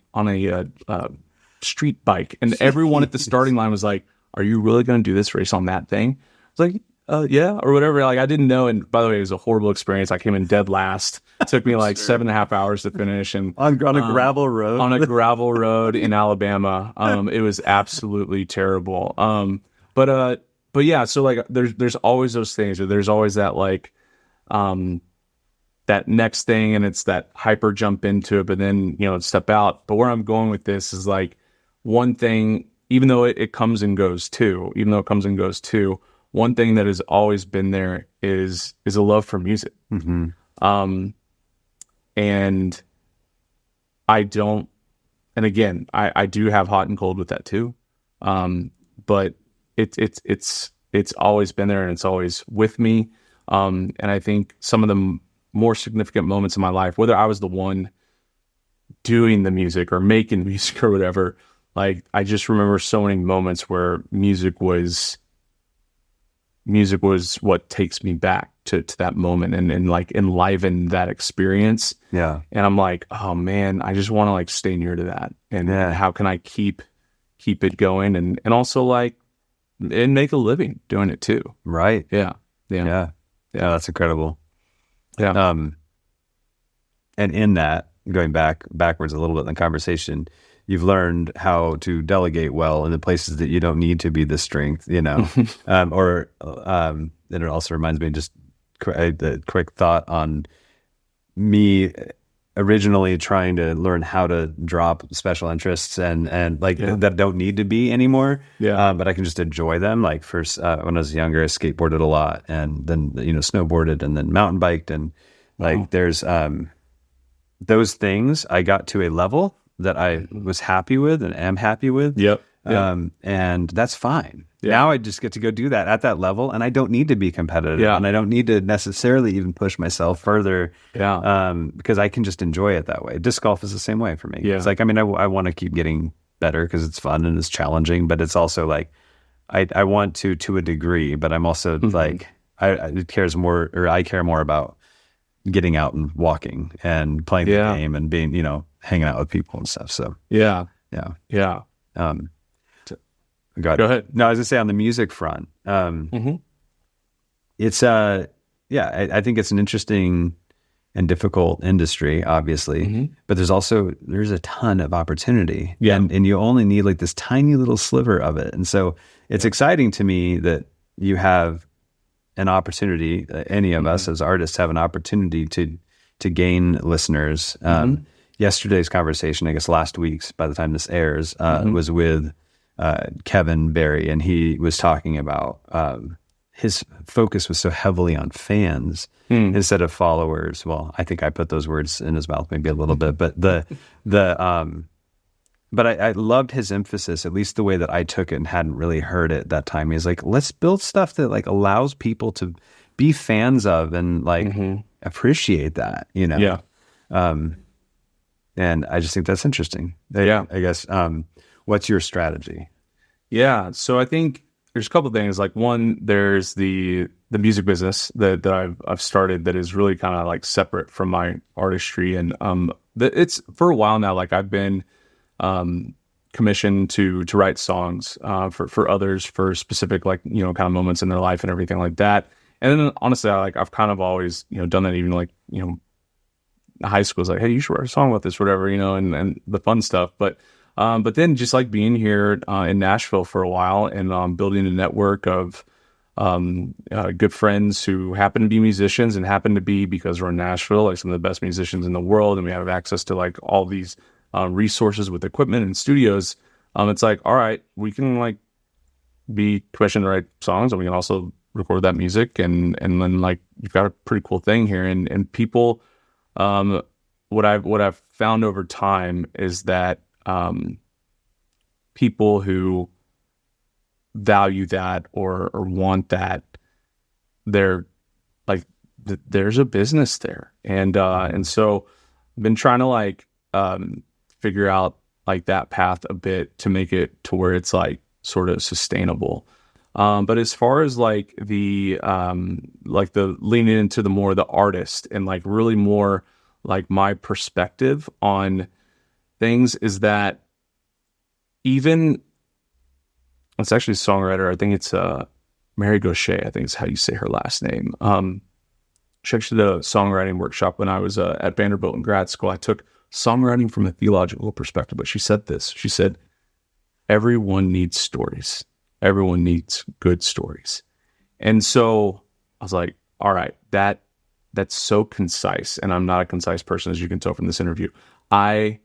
street bike. And everyone at the starting line was like, are you really going to do this race on that thing? I was like, yeah, or whatever. Like I didn't know. And by the way, it was a horrible experience. I came in dead last. It took me like 7.5 hours to finish. And on a gravel road, in Alabama. It was absolutely terrible. But yeah, so like there's always those things, or there's always that like, that next thing, and it's that hyper jump into it, but then, step out. But where I'm going with this is like one thing, even though it comes and goes too, one thing that has always been there is a love for music. And I don't, and again, I do have hot and cold with that too. But it's always been there, and it's always with me. And I think some of the more significant moments in my life, whether I was the one doing the music or making music or whatever, like I just remember so many moments where music was what takes me back to that moment and like enliven that experience. Yeah. And I'm like, oh man, I just want to like stay near to that. And how can I keep it going and also like and make a living doing it too. Right. Yeah. That's incredible. Yeah. And in that, going backwards a little bit in the conversation, you've learned how to delegate well in the places that you don't need to be the strength, you know. And it also reminds me just the quick thought on me originally trying to learn how to drop special interests and like that don't need to be anymore. Yeah. But I can just enjoy them. Like first, when I was younger, I skateboarded a lot, and then snowboarded, and then mountain biked, and like there's those things. I got to a level that I was happy with and am happy with. Yep. And that's fine. Yeah. Now I just get to go do that at that level, and I don't need to be competitive, and I don't need to necessarily even push myself further, because I can just enjoy it that way. Disc golf is the same way for me. Yeah. It's like, I mean, I want to keep getting better because it's fun and it's challenging, but it's also like, I want to a degree, but I'm also like, I care more about getting out and walking and playing the game and being, hanging out with people and stuff. So Yeah. Go ahead. No, I was gonna say on the music front, it's I think it's an interesting and difficult industry, obviously, but there's a ton of opportunity, and you only need like this tiny little sliver of it, and so it's exciting to me that you have an opportunity. Any of us as artists have an opportunity to gain listeners. Yesterday's conversation, I guess last week's, by the time this airs, was with Kevin Barry, and he was talking about his focus was so heavily on fans instead of followers. Well, I think I put those words in his mouth maybe a little bit, but but I loved his emphasis, at least the way that I took it and hadn't really heard it that time. He's like, let's build stuff that like allows people to be fans of and like appreciate that, and I just think that's interesting. I guess. What's your strategy? Yeah. So I think there's a couple of things. Like one, there's the music business that I've started that is really kind of like separate from my artistry. And it's for a while now, like I've been commissioned to write songs for others for specific, like, kind of moments in their life and everything like that. And then honestly, I've kind of always, done that, even like, high school is like, hey, you should write a song about this, whatever, and the fun stuff. But then just like being here in Nashville for a while and building a network of good friends who happen to be musicians and happen to be, because we're in Nashville, like some of the best musicians in the world, and we have access to like all these resources with equipment and studios. It's like, all right, we can like be commissioned to write songs, and we can also record that music, and then like you've got a pretty cool thing here, and people. What I've found over time is that people who value that or want that, they're like, there's a business there, and so I've been trying to like figure out like that path a bit to make it to where it's like sort of sustainable. But as far as like the leaning into the more the artist and like really more like my perspective on things is that even it's actually a songwriter. I think it's Mary Gaucher. I think it's how you say her last name. She actually did a songwriting workshop when I was at Vanderbilt in grad school. I took songwriting from a theological perspective, but she said this. She said, everyone needs stories. Everyone needs good stories. And so I was like, all right, that's so concise. And I'm not a concise person, as you can tell from this interview. I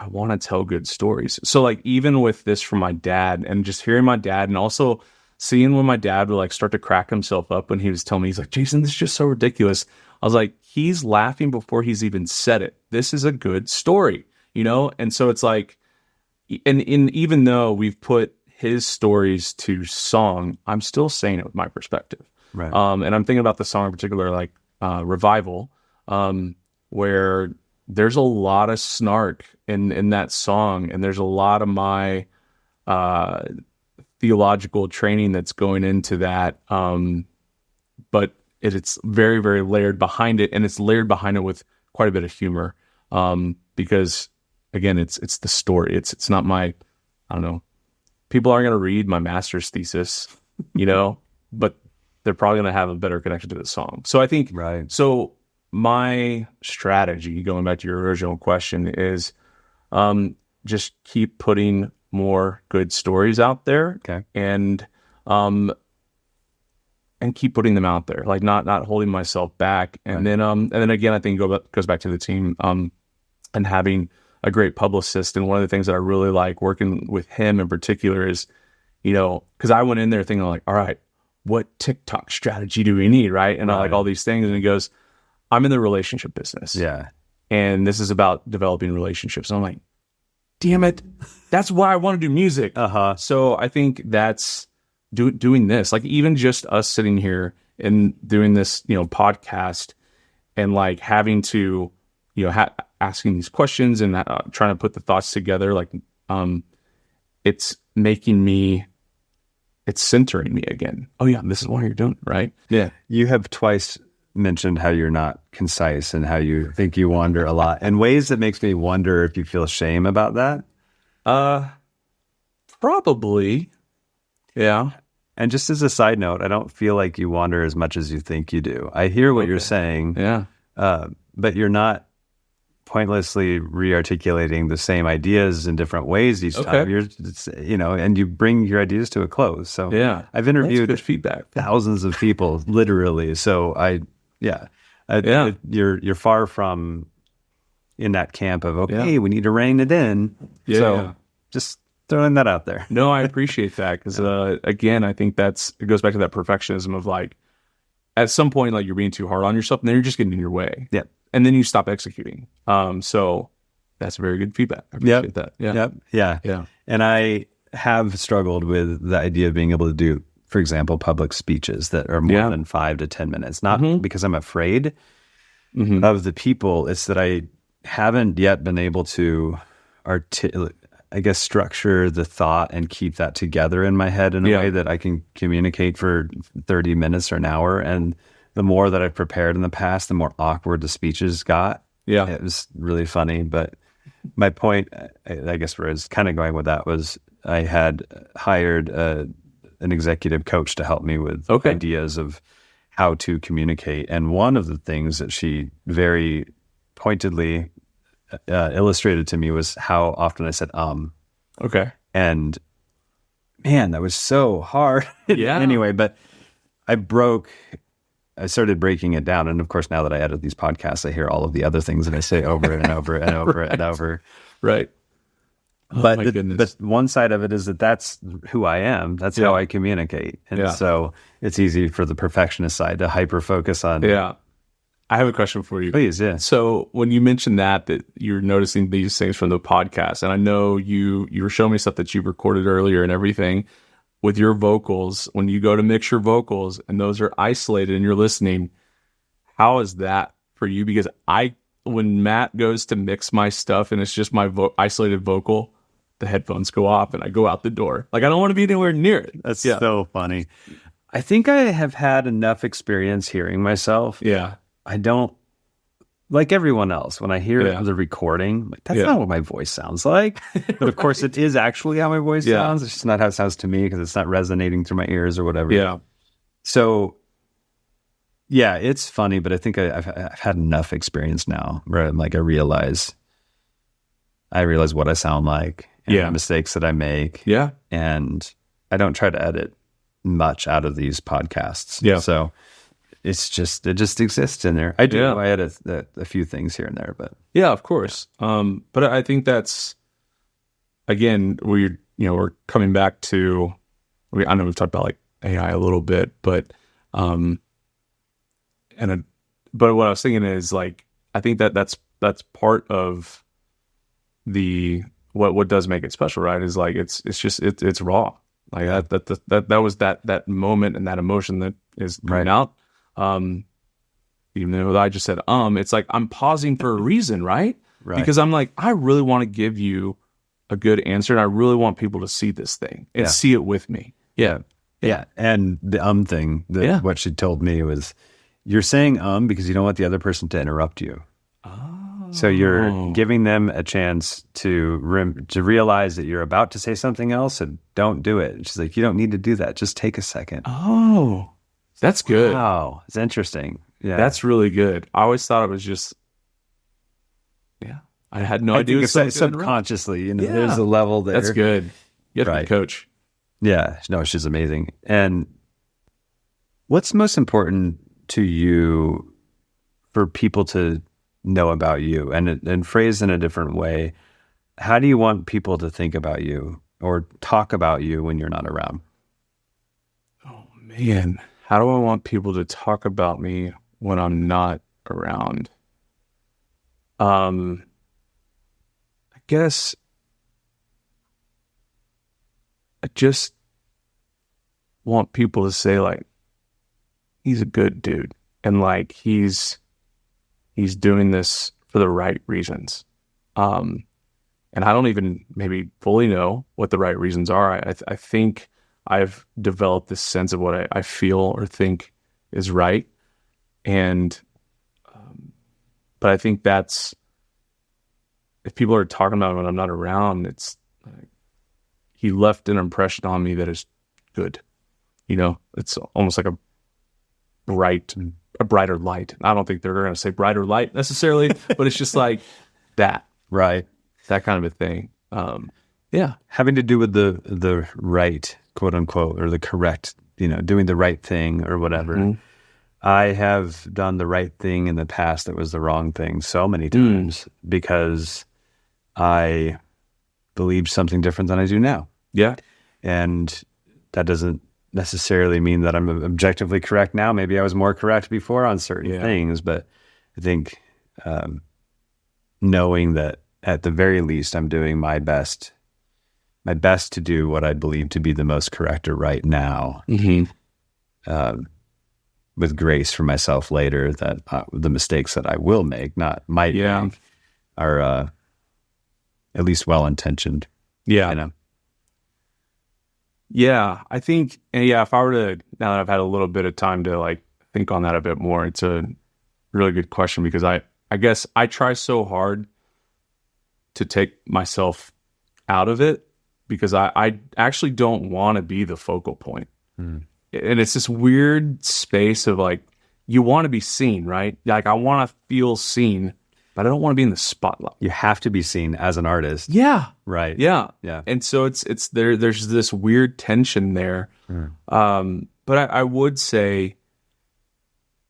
want to tell good stories. So like even with this from my dad and just hearing my dad, and also seeing when my dad would like start to crack himself up when he was telling me, he's like, Jason, this is just so ridiculous. I was like, he's laughing before he's even said it. This is a good story, you know? And so it's like, and even though we've put his stories to song, I'm still saying it with my perspective. Right. And I'm thinking about the song in particular, like Revival, where there's a lot of snark in that song, and there's a lot of my theological training that's going into that. But it's very, very layered behind it, and it's layered behind it with quite a bit of humor. Because again, it's the story. It's not my, I don't know. People aren't going to read my master's thesis, you know, but they're probably going to have a better connection to the song. So I think, Right. So my strategy, going back to your original question, is just keep putting more good stories out there, Okay. and keep putting them out there, like not holding myself back. And Right. then again, I think goes back to the team, and having a great publicist. And one of the things that I really like working with him in particular is, you know, because I went in there thinking like, all right, what TikTok strategy do we need, right? And I like all these things, and he goes, I'm in the relationship business, and this is about developing relationships. And I'm like, damn it, that's why I want to do music. So I think that's doing this, like even just us sitting here and doing this, you know, podcast, and like having to, you know, asking these questions and trying to put the thoughts together, like it's making me, it's centering me again. Oh yeah, this is why you're doing it, right? Yeah. You have twice mentioned how you're not concise and how you think you wander a lot in ways that makes me wonder if you feel shame about that. Probably. Yeah. And just as a side note, I don't feel like you wander as much as you think you do. I hear what you're saying, Yeah. but you're not pointlessly re-articulating the same ideas in different ways each time. You're, you know, and you bring your ideas to a close. So Yeah. I've interviewed That's good feedback. thousands of people, literally. So you're far from in that camp of, okay, we need to rein it in. Yeah. So just throwing that out there. No, I appreciate that, because again, I think it goes back to that perfectionism of like, at some point, like you're being too hard on yourself, and then you're just getting in your way. Yeah. And then you stop executing. So that's very good feedback. I appreciate that. Yeah. And I have struggled with the idea of being able to do, for example, public speeches that are more than 5 to 10 minutes. Not because I'm afraid of the people. It's that I haven't yet been able to structure the thought and keep that together in my head in a way that I can communicate for 30 minutes or an hour. And the more that I've prepared in the past, the more awkward the speeches got. Yeah. It was really funny. But my point, I guess where I was kind of going with that was I had hired an executive coach to help me with ideas of how to communicate. And one of the things that she very pointedly illustrated to me was how often I said, Okay. And man, that was so hard. Anyway, but I started breaking it down. And of course, now that I edit these podcasts, I hear all of the other things that I say over and over and over and over. Right. Oh, but one side of it is that that's who I am. That's how I communicate. And so it's easy for the perfectionist side to hyper focus on. Yeah. I have a question for you. Please, yeah. So when you mentioned that you're noticing these things from the podcast, and I know you were showing me stuff that you recorded earlier and everything with your vocals, when you go to mix your vocals and those are isolated and you're listening, how is that for you? Because when Matt goes to mix my stuff and it's just my isolated vocal, the headphones go off and I go out the door. Like, I don't want to be anywhere near it. That's so funny. I think I have had enough experience hearing myself. Yeah. I don't, like everyone else, when I hear the recording, like, that's not what my voice sounds like. But of course, it is actually how my voice sounds. It's just not how it sounds to me because it's not resonating through my ears or whatever. Yeah. So, yeah, it's funny, but I think I've had enough experience now where I'm like, I realize what I sound like and the mistakes that I make. Yeah. And I don't try to edit much out of these podcasts. Yeah. So it just exists in there. I do. I edit a few things here and there, but yeah, of course. But I think that's, again, we're coming back to, I know we've talked about like AI a little bit, but but what I was thinking is like, I think that's part of the what does make it special, right? Is like it's raw. Like that was that moment and that emotion that is coming out. Even though I just said it's like I'm pausing for a reason, right? Right. Because I'm like, I really want to give you a good answer, and I really want people to see this thing and see it with me. Yeah. And the thing, what she told me was, you're saying because you don't want the other person to interrupt you. So you're giving them a chance to realize that you're about to say something else, and don't do it. And she's like, you don't need to do that. Just take a second. Oh, that's good. Wow, it's interesting. Yeah, that's really good. I always thought it was just, I had no idea. Subconsciously, there's a level there. That's good. You have to be a coach. Yeah, no, she's amazing. And what's most important to you for people to know about you? And phrased in a different way, how do you want people to think about you or talk about you when you're not around? Oh man, how do I want people to talk about me when I'm not around? I guess I just want people to say like, he's a good dude, and like he's doing this for the right reasons. And I don't even maybe fully know what the right reasons are. I think I've developed this sense of what I feel or think is right. And, but I think that's, if people are talking about it when I'm not around, it's like, he left an impression on me that is good. It's almost like a brighter light. I don't think they're going to say brighter light necessarily, but it's just like that. Right. That kind of a thing. Having to do with the right, quote unquote, or the correct, doing the right thing or whatever. Mm-hmm. I have done the right thing in the past that was the wrong thing so many times because I believed something different than I do now. Yeah. And that doesn't necessarily mean that I'm objectively correct now. Maybe I was more correct before on certain things, but I think knowing that at the very least I'm doing my best to do what I believe to be the most correct or right now, with grace for myself later, that the mistakes that I will make, not might make, are at least well-intentioned. Yeah. Yeah, I think, if I were to, now that I've had a little bit of time to like think on that a bit more, it's a really good question, because I guess I try so hard to take myself out of it, because I actually don't want to be the focal point. And it's this weird space of like, you want to be seen, right? Like I want to feel seen, but I don't want to be in the spotlight. You have to be seen as an artist. Yeah. Right. Yeah. And so it's there's this weird tension there. But I would say,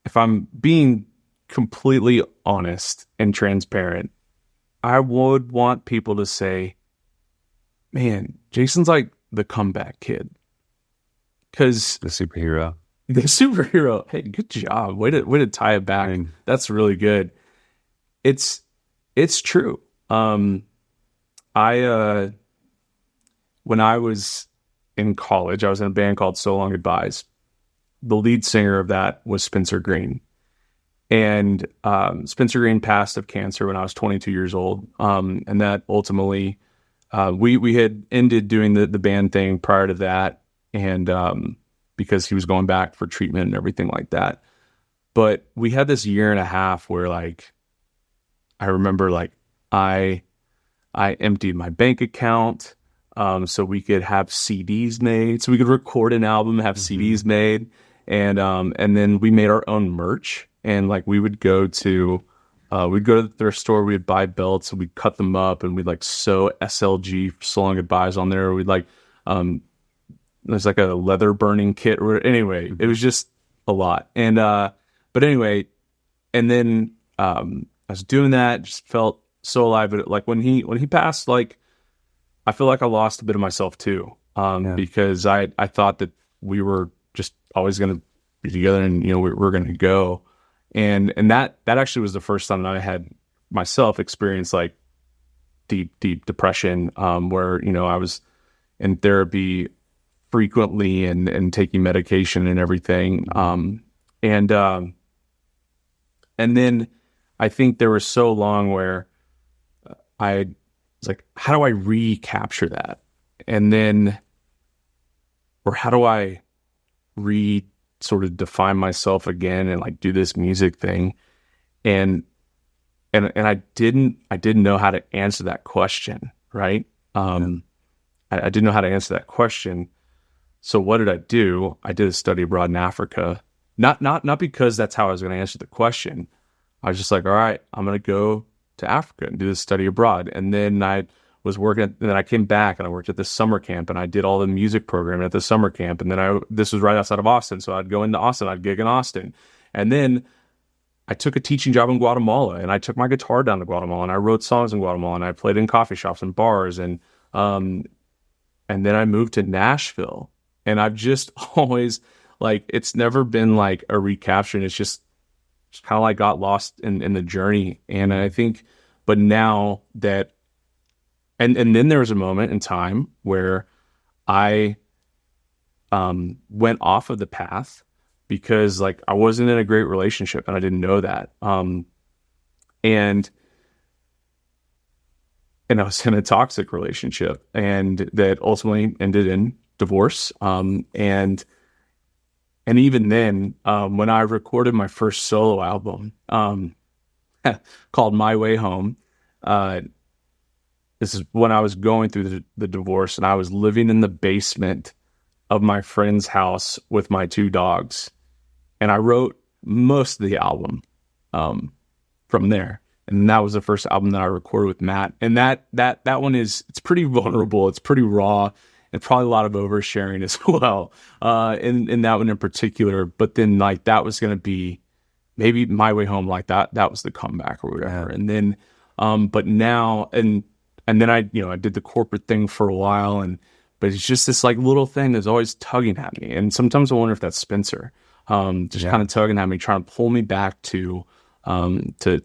if I'm being completely honest and transparent, I would want people to say, man, Jason's like the comeback kid. Because the superhero. Hey, good job. Way to tie it back. That's really good. It's true. When I was in college, I was in a band called So Long Goodbyes. The lead singer of that was Spencer Green. And Spencer Green passed of cancer when I was 22 years old. And that ultimately, we had ended doing the band thing prior to that. And because he was going back for treatment and everything like that. But we had this year and a half where like, I remember like I emptied my bank account so we could have CDs made, so we could record an album, have CDs made, and then we made our own merch. And like we would go to the thrift store, we'd buy belts, and we'd cut them up, and we'd like sew SLG for So Long Goodbyes on there. We'd like there's like a leather burning kit, or anyway, it was just a lot. And but anyway, and then I was doing that, just felt so alive. But like when he passed, like I feel like I lost a bit of myself too, because I thought that we were just always going to be together, and we're going to go. And that actually was the first time that I had myself experience like deep depression, where I was in therapy frequently and taking medication and everything. And then I think there was so long where I was like, how do I recapture that? And then, or how do I sort of define myself again and like do this music thing? And I didn't know how to answer that question, right? I didn't know how to answer that question. So what did I do? I did a study abroad in Africa. Not because that's how I was going to answer the question. I was just like, all right, I'm going to go to Africa and do this study abroad. And then I was working, and then I came back and I worked at this summer camp, and I did all the music programming at the summer camp. And then this was right outside of Austin. So I'd go into Austin, I'd gig in Austin. And then I took a teaching job in Guatemala, and I took my guitar down to Guatemala, and I wrote songs in Guatemala, and I played in coffee shops and bars. And then I moved to Nashville, and I've just always like, it's never been like a recapturing. It's just how I got lost in the journey. And I think, but now that, and then there was a moment in time where I went off of the path because like I wasn't in a great relationship and I didn't know that. And I was in a toxic relationship, and that ultimately ended in divorce. And even then, when I recorded my first solo album, called My Way Home, this is when I was going through the divorce, and I was living in the basement of my friend's house with my 2 dogs. And I wrote most of the album from there. And that was the first album that I recorded with Matt. And that one it's pretty vulnerable. It's pretty raw, and probably a lot of oversharing as well. In that one in particular. But then like that was going to be maybe My Way Home, like that was the comeback or whatever. Yeah. And then, but now, and then I did the corporate thing for a while, but it's just this like little thing that's always tugging at me. And sometimes I wonder if that's Spencer, kind of tugging at me, trying to pull me back to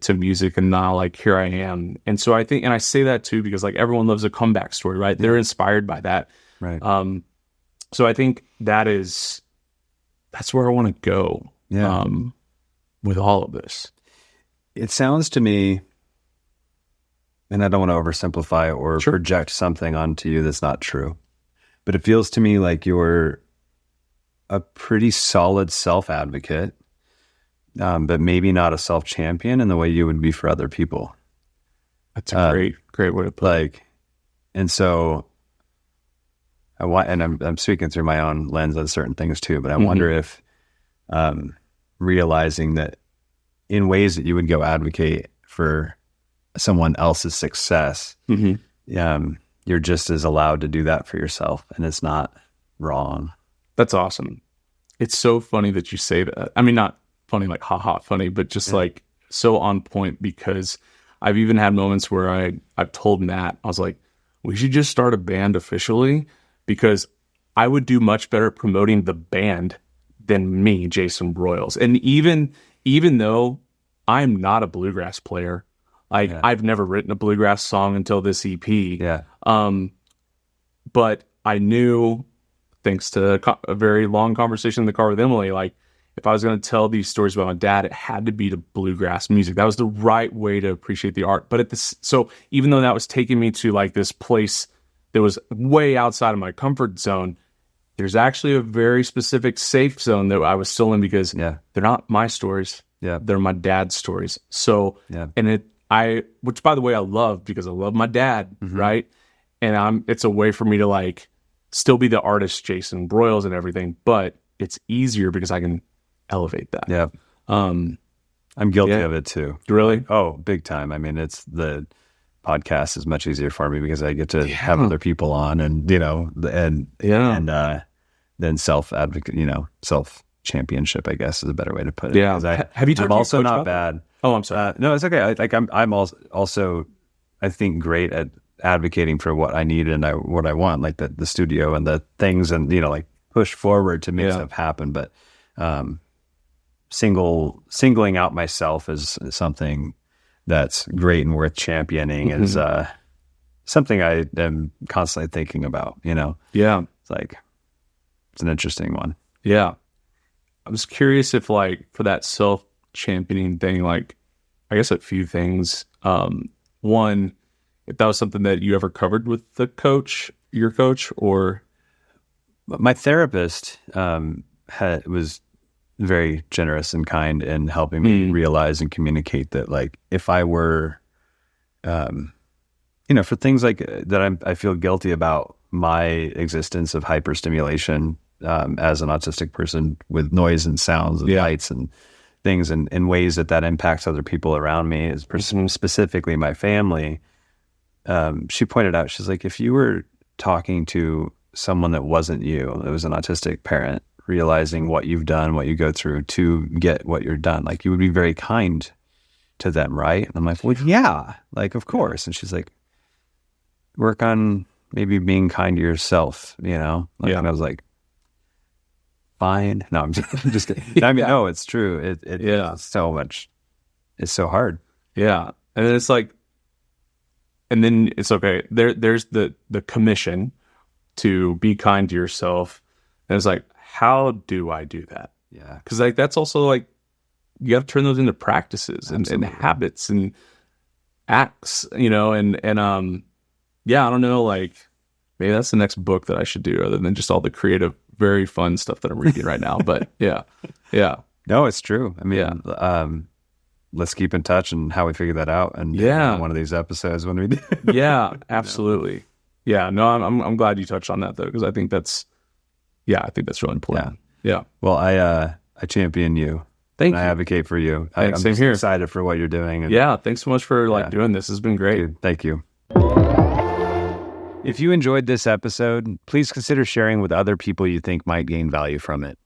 music. And now like here I am. And so I think, and I say that too because like everyone loves a comeback story, right? They're inspired by that. Right. So I think that's where I want to go. Yeah. With all of this. It sounds to me, and I don't want to oversimplify or project something onto you that's not true, but it feels to me like you're a pretty solid self-advocate, but maybe not a self-champion in the way you would be for other people. That's a great way to put it. Like, and so I'm speaking through my own lens on certain things too, but I wonder if, realizing that in ways that you would go advocate for someone else's success, you're just as allowed to do that for yourself, and it's not wrong. That's awesome. It's so funny that you say that. I mean, not funny like haha funny, but just like so on point, because I've even had moments where I've told Matt, I was like, we should just start a band officially, because I would do much better promoting the band than me, Jason Broyles. And even though I'm not a bluegrass player, I've never written a bluegrass song until this EP. Yeah. But I knew, thanks to a very long conversation in the car with Emily, like if I was going to tell these stories about my dad, it had to be to bluegrass music. That was the right way to appreciate the art. But so even though that was taking me to like this place that was way outside of my comfort zone, there's actually a very specific safe zone that I was still in, because they're not my stories. Yeah. They're my dad's stories. So, and which by the way, I love, because I love my dad. Right. And it's a way for me to like still be the artist, Jason Broyles and everything, but it's easier because I can elevate that. Yeah. I'm guilty of it too. Really? Oh, big time. I mean, it's the podcast is much easier for me because I get to have other people on, and then self-advocate, self-championship, I guess is a better way to put it. Yeah. Have you talked I'm also not bad. Oh, I'm sorry. No, it's okay. I'm also, I think, great at advocating for what I need and what I want, like the studio and the things, and like push forward to make Yeah. stuff happen. But singling out myself as something that's great and worth championing is something I am constantly thinking about, you know? Yeah. It's like, it's an interesting one. Yeah. I was curious if, like, for that self-championing thing, like, I guess a few things. One, if that was something that you ever covered with your coach, or... My therapist was very generous and kind in helping me realize and communicate that, like, if I were, you know, for things like that, I feel guilty about my existence of hyperstimulation as an autistic person with noise and sounds and lights and things, and in ways that impacts other people around me, as specifically my family. She pointed out, she's like, if you were talking to someone that wasn't you, that was an autistic parent, realizing what you've done, what you go through to get what you're done, like, you would be very kind to them, right? And I'm like, well, yeah, like, of course. And she's like, work on maybe being kind to yourself, you know? Like, and I was like, fine. No, I'm just kidding. I mean, no, it's true. It's so much. It's so hard. Yeah. And then it's like, and then it's okay. There's the commission to be kind to yourself. And it's like, how do I do that? Yeah. Because, like, that's also, like, you have to turn those into practices and habits and acts, you know, and yeah, I don't know, like, maybe that's the next book that I should do, other than just all the creative, very fun stuff that I'm reading right now. But yeah. No, it's true. I mean, let's keep in touch and how we figure that out. And one of these episodes when we do. Yeah, absolutely. Yeah, no, I'm glad you touched on that, though, because I think that's really important. Yeah. Well, I champion you. Thank you. I advocate for you. I'm same here. Excited for what you're doing. And, thanks so much for doing this. It's been great. Dude, thank you. If you enjoyed this episode, please consider sharing with other people you think might gain value from it.